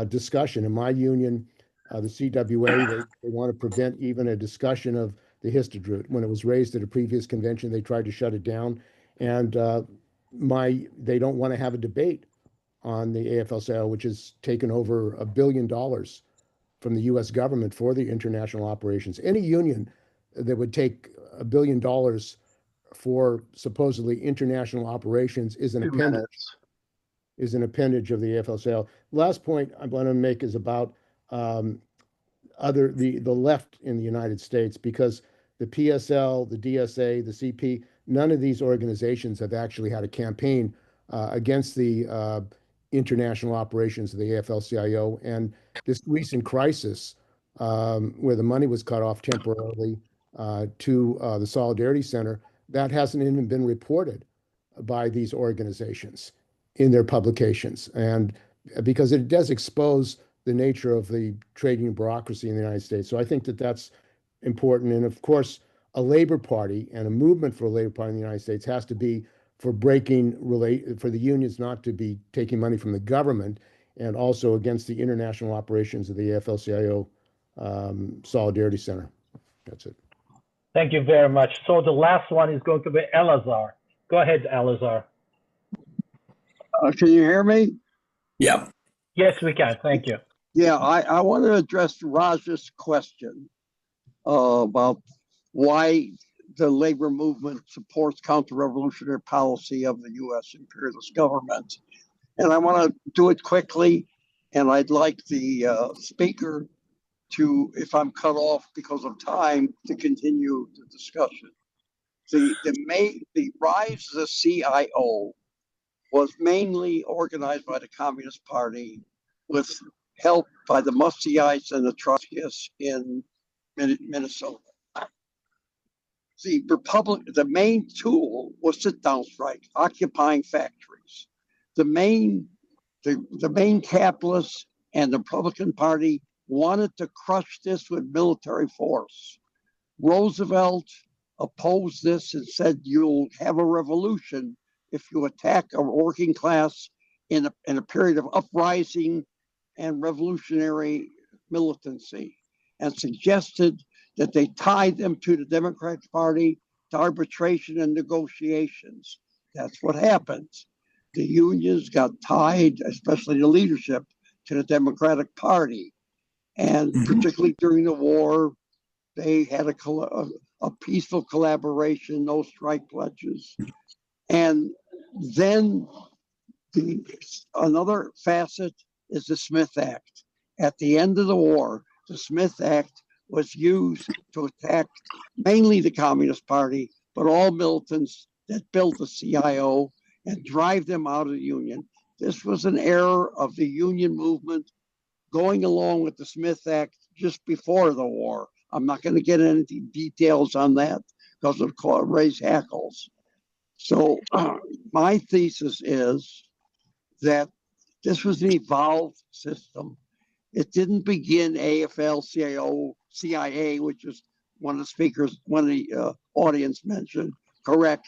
discussion. In my union, the CWA, they want to prevent even a discussion of the Histadrut. When it was raised at a previous convention, they tried to shut it down, and they don't want to have a debate on the AFL-CIO, which has taken over $1 billion from the U.S. government for the international operations. Any union that would take $1 billion for supposedly international operations is an appendage. Is an appendage of the AFL-CIO. Last point I want to make is about the left in the United States, because the PSL, the DSA, the CP, none of these organizations have actually had a campaign against the international operations of the AFL-CIO. And this recent crisis, where the money was cut off temporarily to the Solidarity Center, that hasn't even been reported by these organizations in their publications. And because it does expose the nature of the trade union bureaucracy in the United States. So I think that that's important. And of course, a labor party and a movement for a labor party in the United States has to be for for the unions not to be taking money from the government, and also against the international operations of the AFL-CIO Solidarity Center. That's it. Thank you very much. So the last one is going to be Elazar. Go ahead, Elazar. Can you hear me? Yeah. Yes, we can. Thank you. Yeah, I want to address Raj's question about why the labor movement supports counter-revolutionary policy of the U.S. imperialist government. And I want to do it quickly, and I'd like the speaker to, if I'm cut off because of time, to continue the discussion. The rise of the CIO was mainly organized by the Communist Party with help by the Muskietes and the Trotskyists in Minnesota. The main tool was sit-down strike, occupying factories. The main capitalists and the Republican Party wanted to crush this with military force. Roosevelt opposed this and said, you'll have a revolution if you attack a working class in a period of uprising and revolutionary militancy, and suggested that they tied them to the Democratic Party, to arbitration and negotiations. That's what happened. The unions got tied, especially the leadership, to the Democratic Party. And particularly during the war, they had a peaceful collaboration, no strike pledges. And then another facet is the Smith Act. At the end of the war, the Smith Act was used to attack mainly the Communist Party, but all militants that built the CIO and drive them out of the union. This was an error of the union movement going along with the Smith Act just before the war. I'm not going to get into details on that because it will raise hackles. So my thesis is that this was an evolved system. It didn't begin AFL-CIO, CIA, which is one of the speakers, one of the audience mentioned, correct.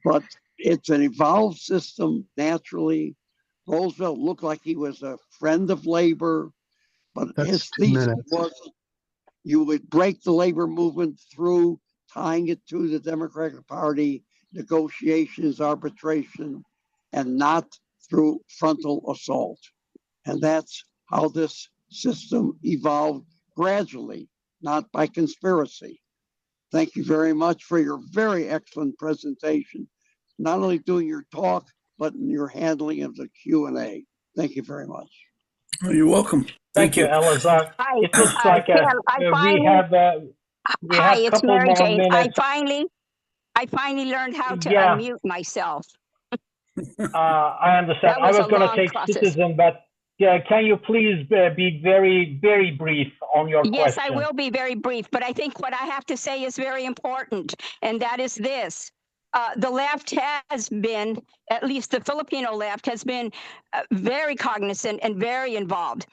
But it's an evolved system naturally. Roosevelt looked like he was a friend of labor, but his thesis was you would break the labor movement through tying it to the Democratic Party, negotiations, arbitration, and not through frontal assault. And that's how this system evolved gradually, not by conspiracy. Thank you very much for your very excellent presentation, not only doing your talk, but in your handling of the Q&A. Thank you very much. Oh, you're welcome. Thank you, Elazar. Hi, It looks like Tim, we have a it's couple Mary more Jane. minutes. I finally learned how to unmute myself. I understand. I was going to take Citizen, but can you please be very, very brief on your question? Yes, I will be very brief, but I think what I have to say is very important, and that is this. The left has been, at least the Filipino left, has been very cognizant and very involved.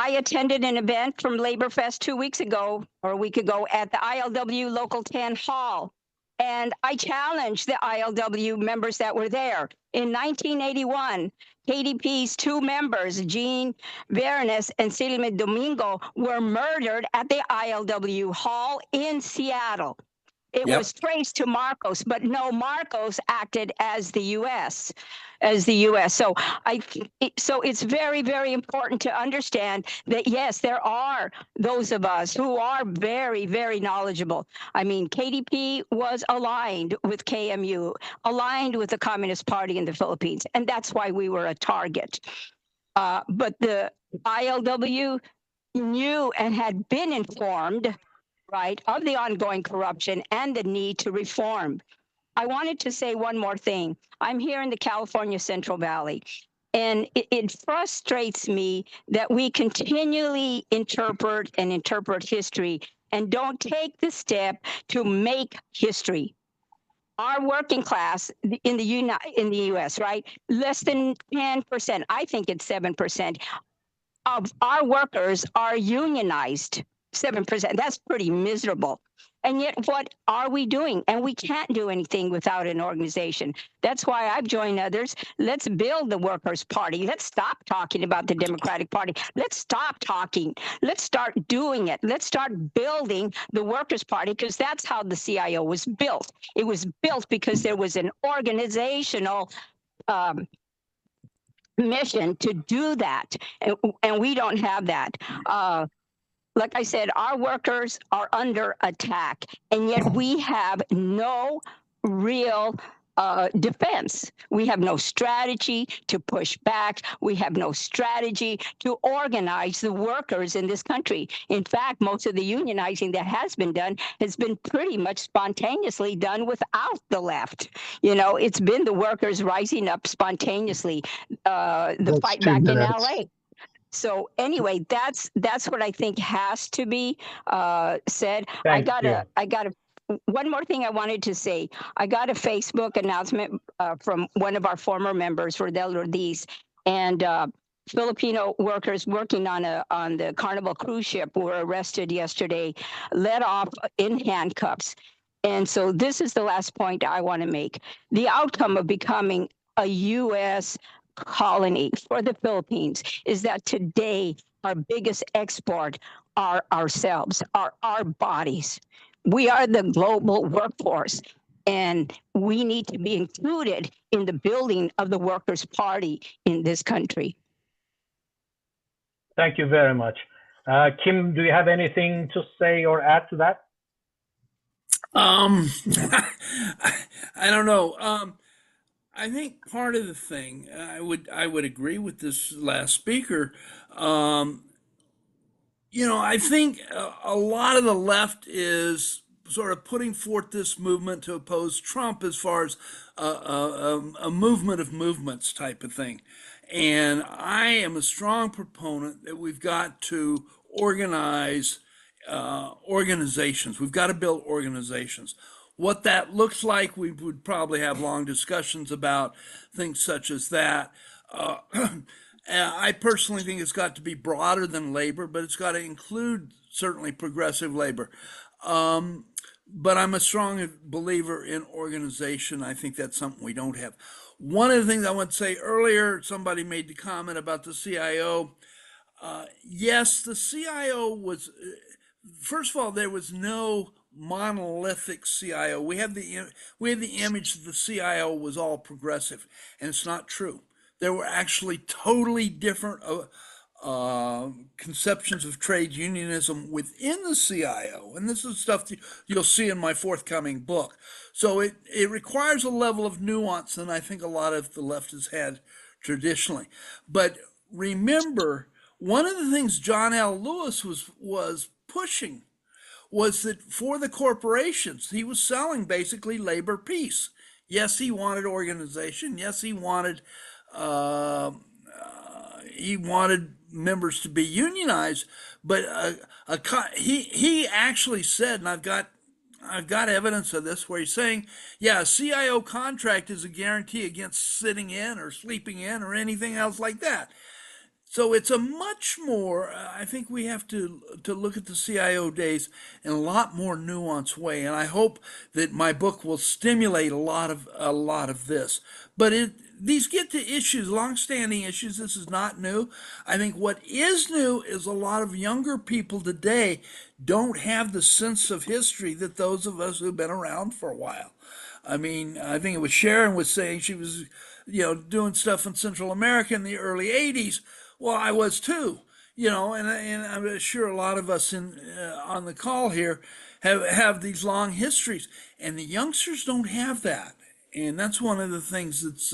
I attended an event from Labor Fest 2 weeks ago, or a week ago, at the ILW Local 10 Hall. And I challenged the ILW members that were there. In 1981, KDP's 2 members, Jean Verones and Silme Domingo, were murdered at the ILW Hall in Seattle. It Yep. was traced to Marcos, but no, Marcos acted as the U.S. as the U.S. So so it's very, very important to understand that yes, there are those of us who are very, very knowledgeable. I mean, KDP was aligned with KMU, aligned with the Communist Party in the Philippines, and that's why we were a target. But the ILW knew and had been informed, right, of the ongoing corruption and the need to reform. I wanted to say one more thing. I'm here in the California Central Valley, and it frustrates me that we continually interpret history and don't take the step to make history. Our working class in the U.S., right, less than 10%, I think it's 7%, of our workers are unionized. 7%. That's pretty miserable. And yet, what are we doing? And we can't do anything without an organization. That's why I've joined others. Let's build the Workers' Party. Let's stop talking about the Democratic Party. Let's stop talking. Let's start doing it. Let's start building the Workers' Party, because that's how the CIO was built. It was built because there was an organizational mission to do that, and we don't have that. Like I said, our workers are under attack, and yet we have no real defense. We have no strategy to push back. We have no strategy to organize the workers in this country. In fact, most of the unionizing that has been done has been pretty much spontaneously done without the left. You know, it's been the workers rising up spontaneously, the fight back in LA. So anyway, that's what I think has to be said. I got one more thing I wanted to say. I got a Facebook announcement from one of our former members, Rodel Ortiz, and Filipino workers working on the Carnival cruise ship were arrested yesterday, led off in handcuffs. And so this is the last point I want to make. The outcome of becoming a U.S. colony for the Philippines is that today our biggest export are ourselves, are our bodies. We are the global workforce, and we need to be included in the building of the Workers' Party in this country. Thank you very much. Kim, do you have anything to say or add to that? I don't know. I think part of the thing, I would agree with this last speaker. You know, I think a lot of the left is sort of putting forth this movement to oppose Trump as far as a movement of movements type of thing. And I am a strong proponent that we've got to organize organizations. We've got to build organizations. What that looks like, we would probably have long discussions about things such as that. I personally think it's got to be broader than labor, but it's got to include certainly progressive labor. But I'm a strong believer in organization. I think that's something we don't have. One of the things I want to say earlier, somebody made the comment about the CIO. Yes, the CIO was, first of all, there was no monolithic CIO. We have the image that the CIO was all progressive, and it's not true. There were actually totally different conceptions of trade unionism within the CIO, and this is stuff that you'll see in my forthcoming book. So it requires a level of nuance than I think a lot of the left has had traditionally. But remember, one of the things John L. Lewis was pushing was that for the corporations, he was selling basically labor peace. Yes, he wanted organization. Yes, he wanted members to be unionized, but he actually said, and I've got evidence of this, where he's saying, yeah, a CIO contract is a guarantee against sitting in or sleeping in or anything else like that. So it's a much more, I think we have to look at the CIO days in a lot more nuanced way. And I hope that my book will stimulate a lot of this. But these get to issues, longstanding issues. This is not new. I think what is new is a lot of younger people today don't have the sense of history that those of us who've been around for a while. I mean, I think it was Sharon was saying she was, doing stuff in Central America in the early 80s. Well, I was too, and I'm sure a lot of us on the call here have these long histories, and the youngsters don't have that. And that's one of the things that's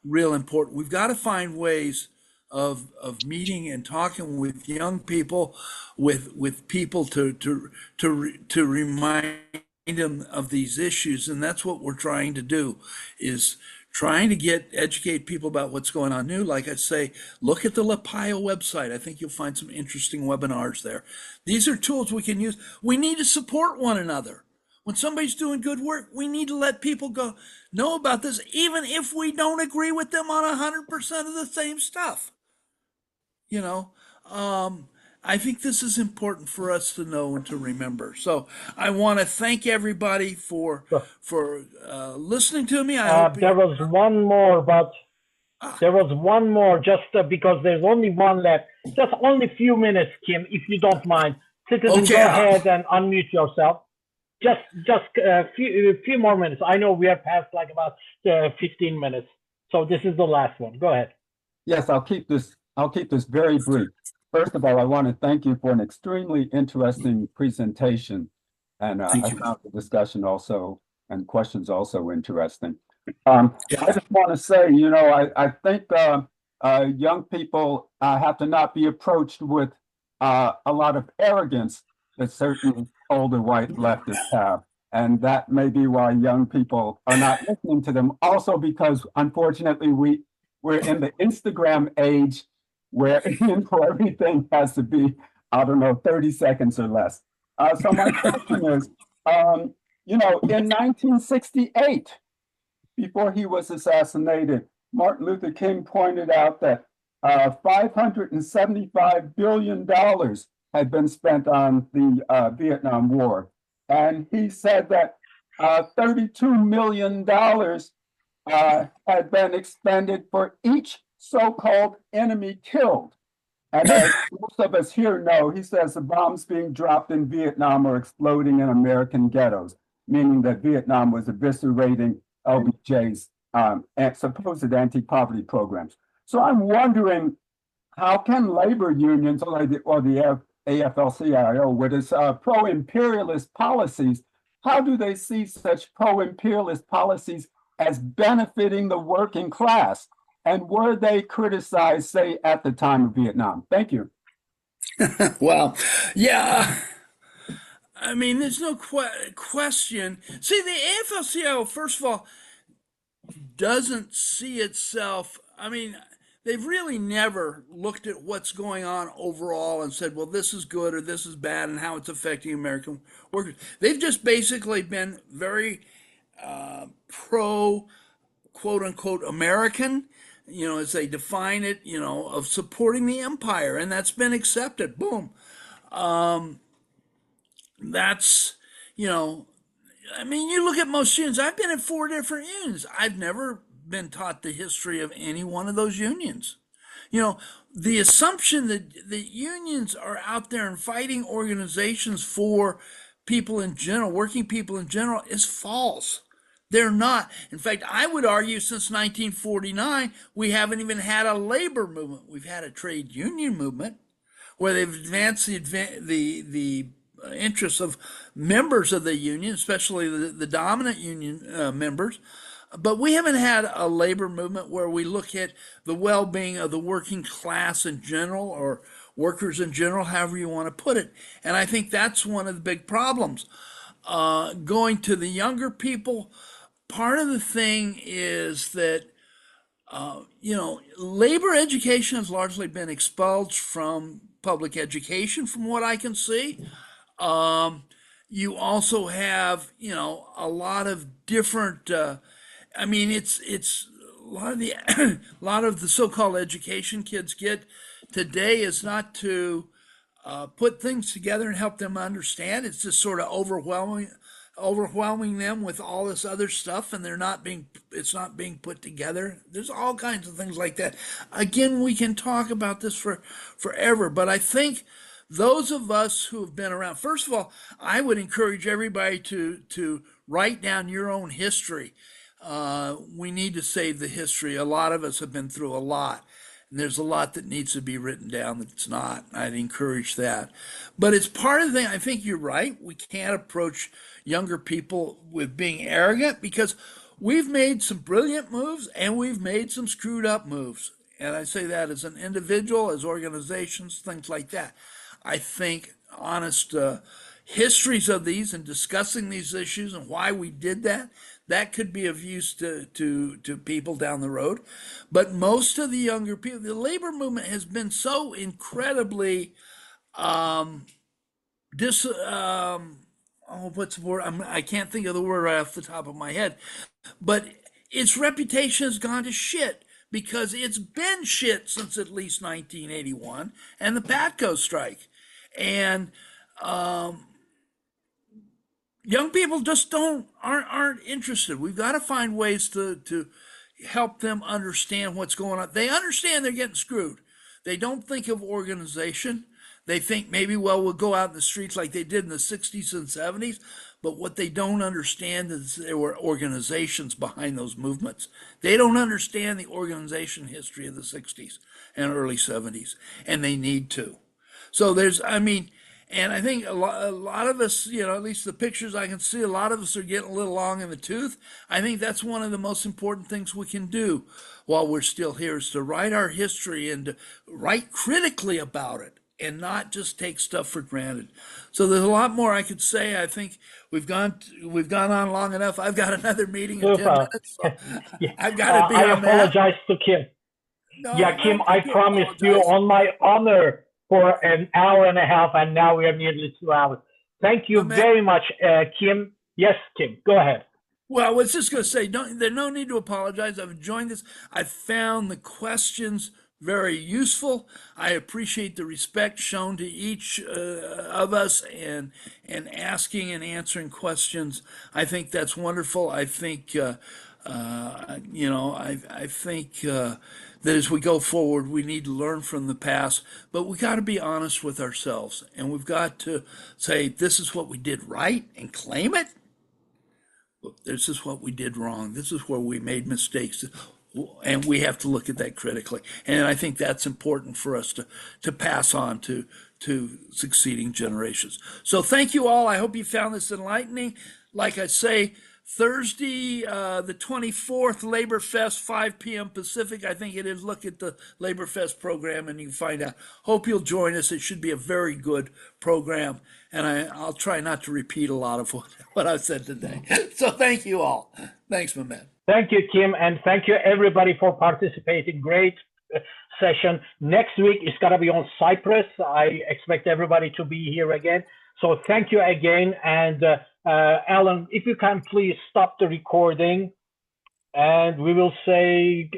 real important. We've got to find ways of meeting and talking with young people, with people to remind them of these issues, and that's what we're trying to do, is trying to educate people about what's going on new. Like I say, look at the LaPio website. I think you'll find some interesting webinars there. These are tools we can use. We need to support one another. When somebody's doing good work, we need to let people know about this, even if we don't agree with them on 100% of the same stuff. I think this is important for us to know and to remember. So I want to thank everybody for listening to me. I hope there was one more, but there was one more, just because there's only one left. Just only a few minutes, Kim, if you don't mind. Citizen, Okay. go ahead and unmute yourself. Just a few more minutes. I know we have passed like about 15 minutes, so this is the last one. Go ahead. Yes, I'll keep this very brief. First of all, I want to thank you for an extremely interesting presentation, and I found the discussion also and questions also interesting. I just want to say, I think young people have to not be approached with a lot of arrogance that certain older white leftists have. And that may be why young people are not listening to them. Also because, unfortunately, we're in the Instagram age where everything has to be, 30 seconds or less. So my question is, in 1968, before he was assassinated, Martin Luther King pointed out that $575 billion had been spent on the Vietnam War. And he said that $32 million had been expended for each so-called enemy killed. And as most of us here know, he says the bombs being dropped in Vietnam are exploding in American ghettos, meaning that Vietnam was eviscerating LBJ's supposed anti-poverty programs. So I'm wondering, how can labor unions or the AFL-CIO, with its pro-imperialist policies, how do they see such pro-imperialist policies as benefiting the working class? And were they criticized, say, at the time of Vietnam? Thank you. Well, yeah. I mean, there's no question. See, the AFL-CIO, first of all, doesn't see itself. I mean, they've really never looked at what's going on overall and said, well, this is good or this is bad and how it's affecting American workers. They've just basically been very pro, quote unquote, American, as they define it, of supporting the empire. And that's been accepted. Boom. That's, I mean, you look at most unions. I've been in 4 different unions. I've never been taught the history of any one of those unions. The assumption that the unions are out there and fighting organizations for people in general, working people in general, is false. They're not. In fact, I would argue since 1949, we haven't even had a labor movement. We've had a trade union movement where they've advanced the interests of members of the union, especially the dominant union members. But we haven't had a labor movement where we look at the well-being of the working class in general, or workers in general, however you want to put it. And I think that's one of the big problems. Going to the younger people, part of the thing is that labor education has largely been expelled from public education, from what I can see. You also have, a lot of different. It's a lot of the a lot of the so-called education kids get. today is not to put things together and help them understand. It's just sort of overwhelming them with all this other stuff, and it's not being put together. There's all kinds of things like that. Again, we can talk about this forever, but I think those of us who have been around, first of all, I would encourage everybody to write down your own history. We need to save the history. A lot of us have been through a lot. And there's a lot that needs to be written down that's not. I'd encourage that. But it's part of the thing. I think you're right. We can't approach younger people with being arrogant because we've made some brilliant moves and we've made some screwed up moves. And I say that as an individual, as organizations, things like that. I think honest histories of these and discussing these issues and why we did that could be of use to people down the road. But most of the younger people, the labor movement has been so incredibly what's the word? I can't think of the word right off the top of my head, but its reputation has gone to shit because it's been shit since at least 1981 and the PATCO strike. And young people just aren't interested. We've got to find ways to help them understand what's going on. They understand they're getting screwed. They don't think of organization. They think maybe, well, we'll go out in the streets like they did in the 60s and 70s. But what they don't understand is there were organizations behind those movements. They don't understand the organization history of the 60s and early 70s, and they need to. So and I think a lot of us, at least the pictures I can see, a lot of us are getting a little long in the tooth. I think that's one of the most important things we can do while we're still here is to write our history and to write critically about it and not just take stuff for granted. So there's a lot more I could say. I think we've gone on long enough. I've got another meeting in 10 minutes. So I've got to be I on that. apologize to Kim. Kim, I promised you on my honor for an hour and a half, and now we are nearly 2 hours. Thank you very much, Kim. Yes, Kim, go ahead. Well, I was just going to say, there's no need to apologize. I've enjoyed this. I found the questions very useful. I appreciate the respect shown to each of us and asking and answering questions. I think that's wonderful. I think, I think that as we go forward, we need to learn from the past, but we got to be honest with ourselves, and we've got to say, this is what we did right and claim it. This is what we did wrong. This is where we made mistakes, and we have to look at that critically. And I think that's important for us to pass on to succeeding generations. So thank you all. I hope you found this enlightening. Like I say, Thursday, the 24th, Labor Fest, 5 p.m. Pacific. I think it is. Look at the Labor Fest program and you can find out. Hope you'll join us. It should be a very good program. And I'll try not to repeat a lot of what I've said today. So thank you all. Thanks, my man. Thank you, Kim. And thank you, everybody, for participating. Great session. Next week is going to be on Cyprus. I expect everybody to be here again. So thank you again. And Alan, if you can please stop the recording and we will say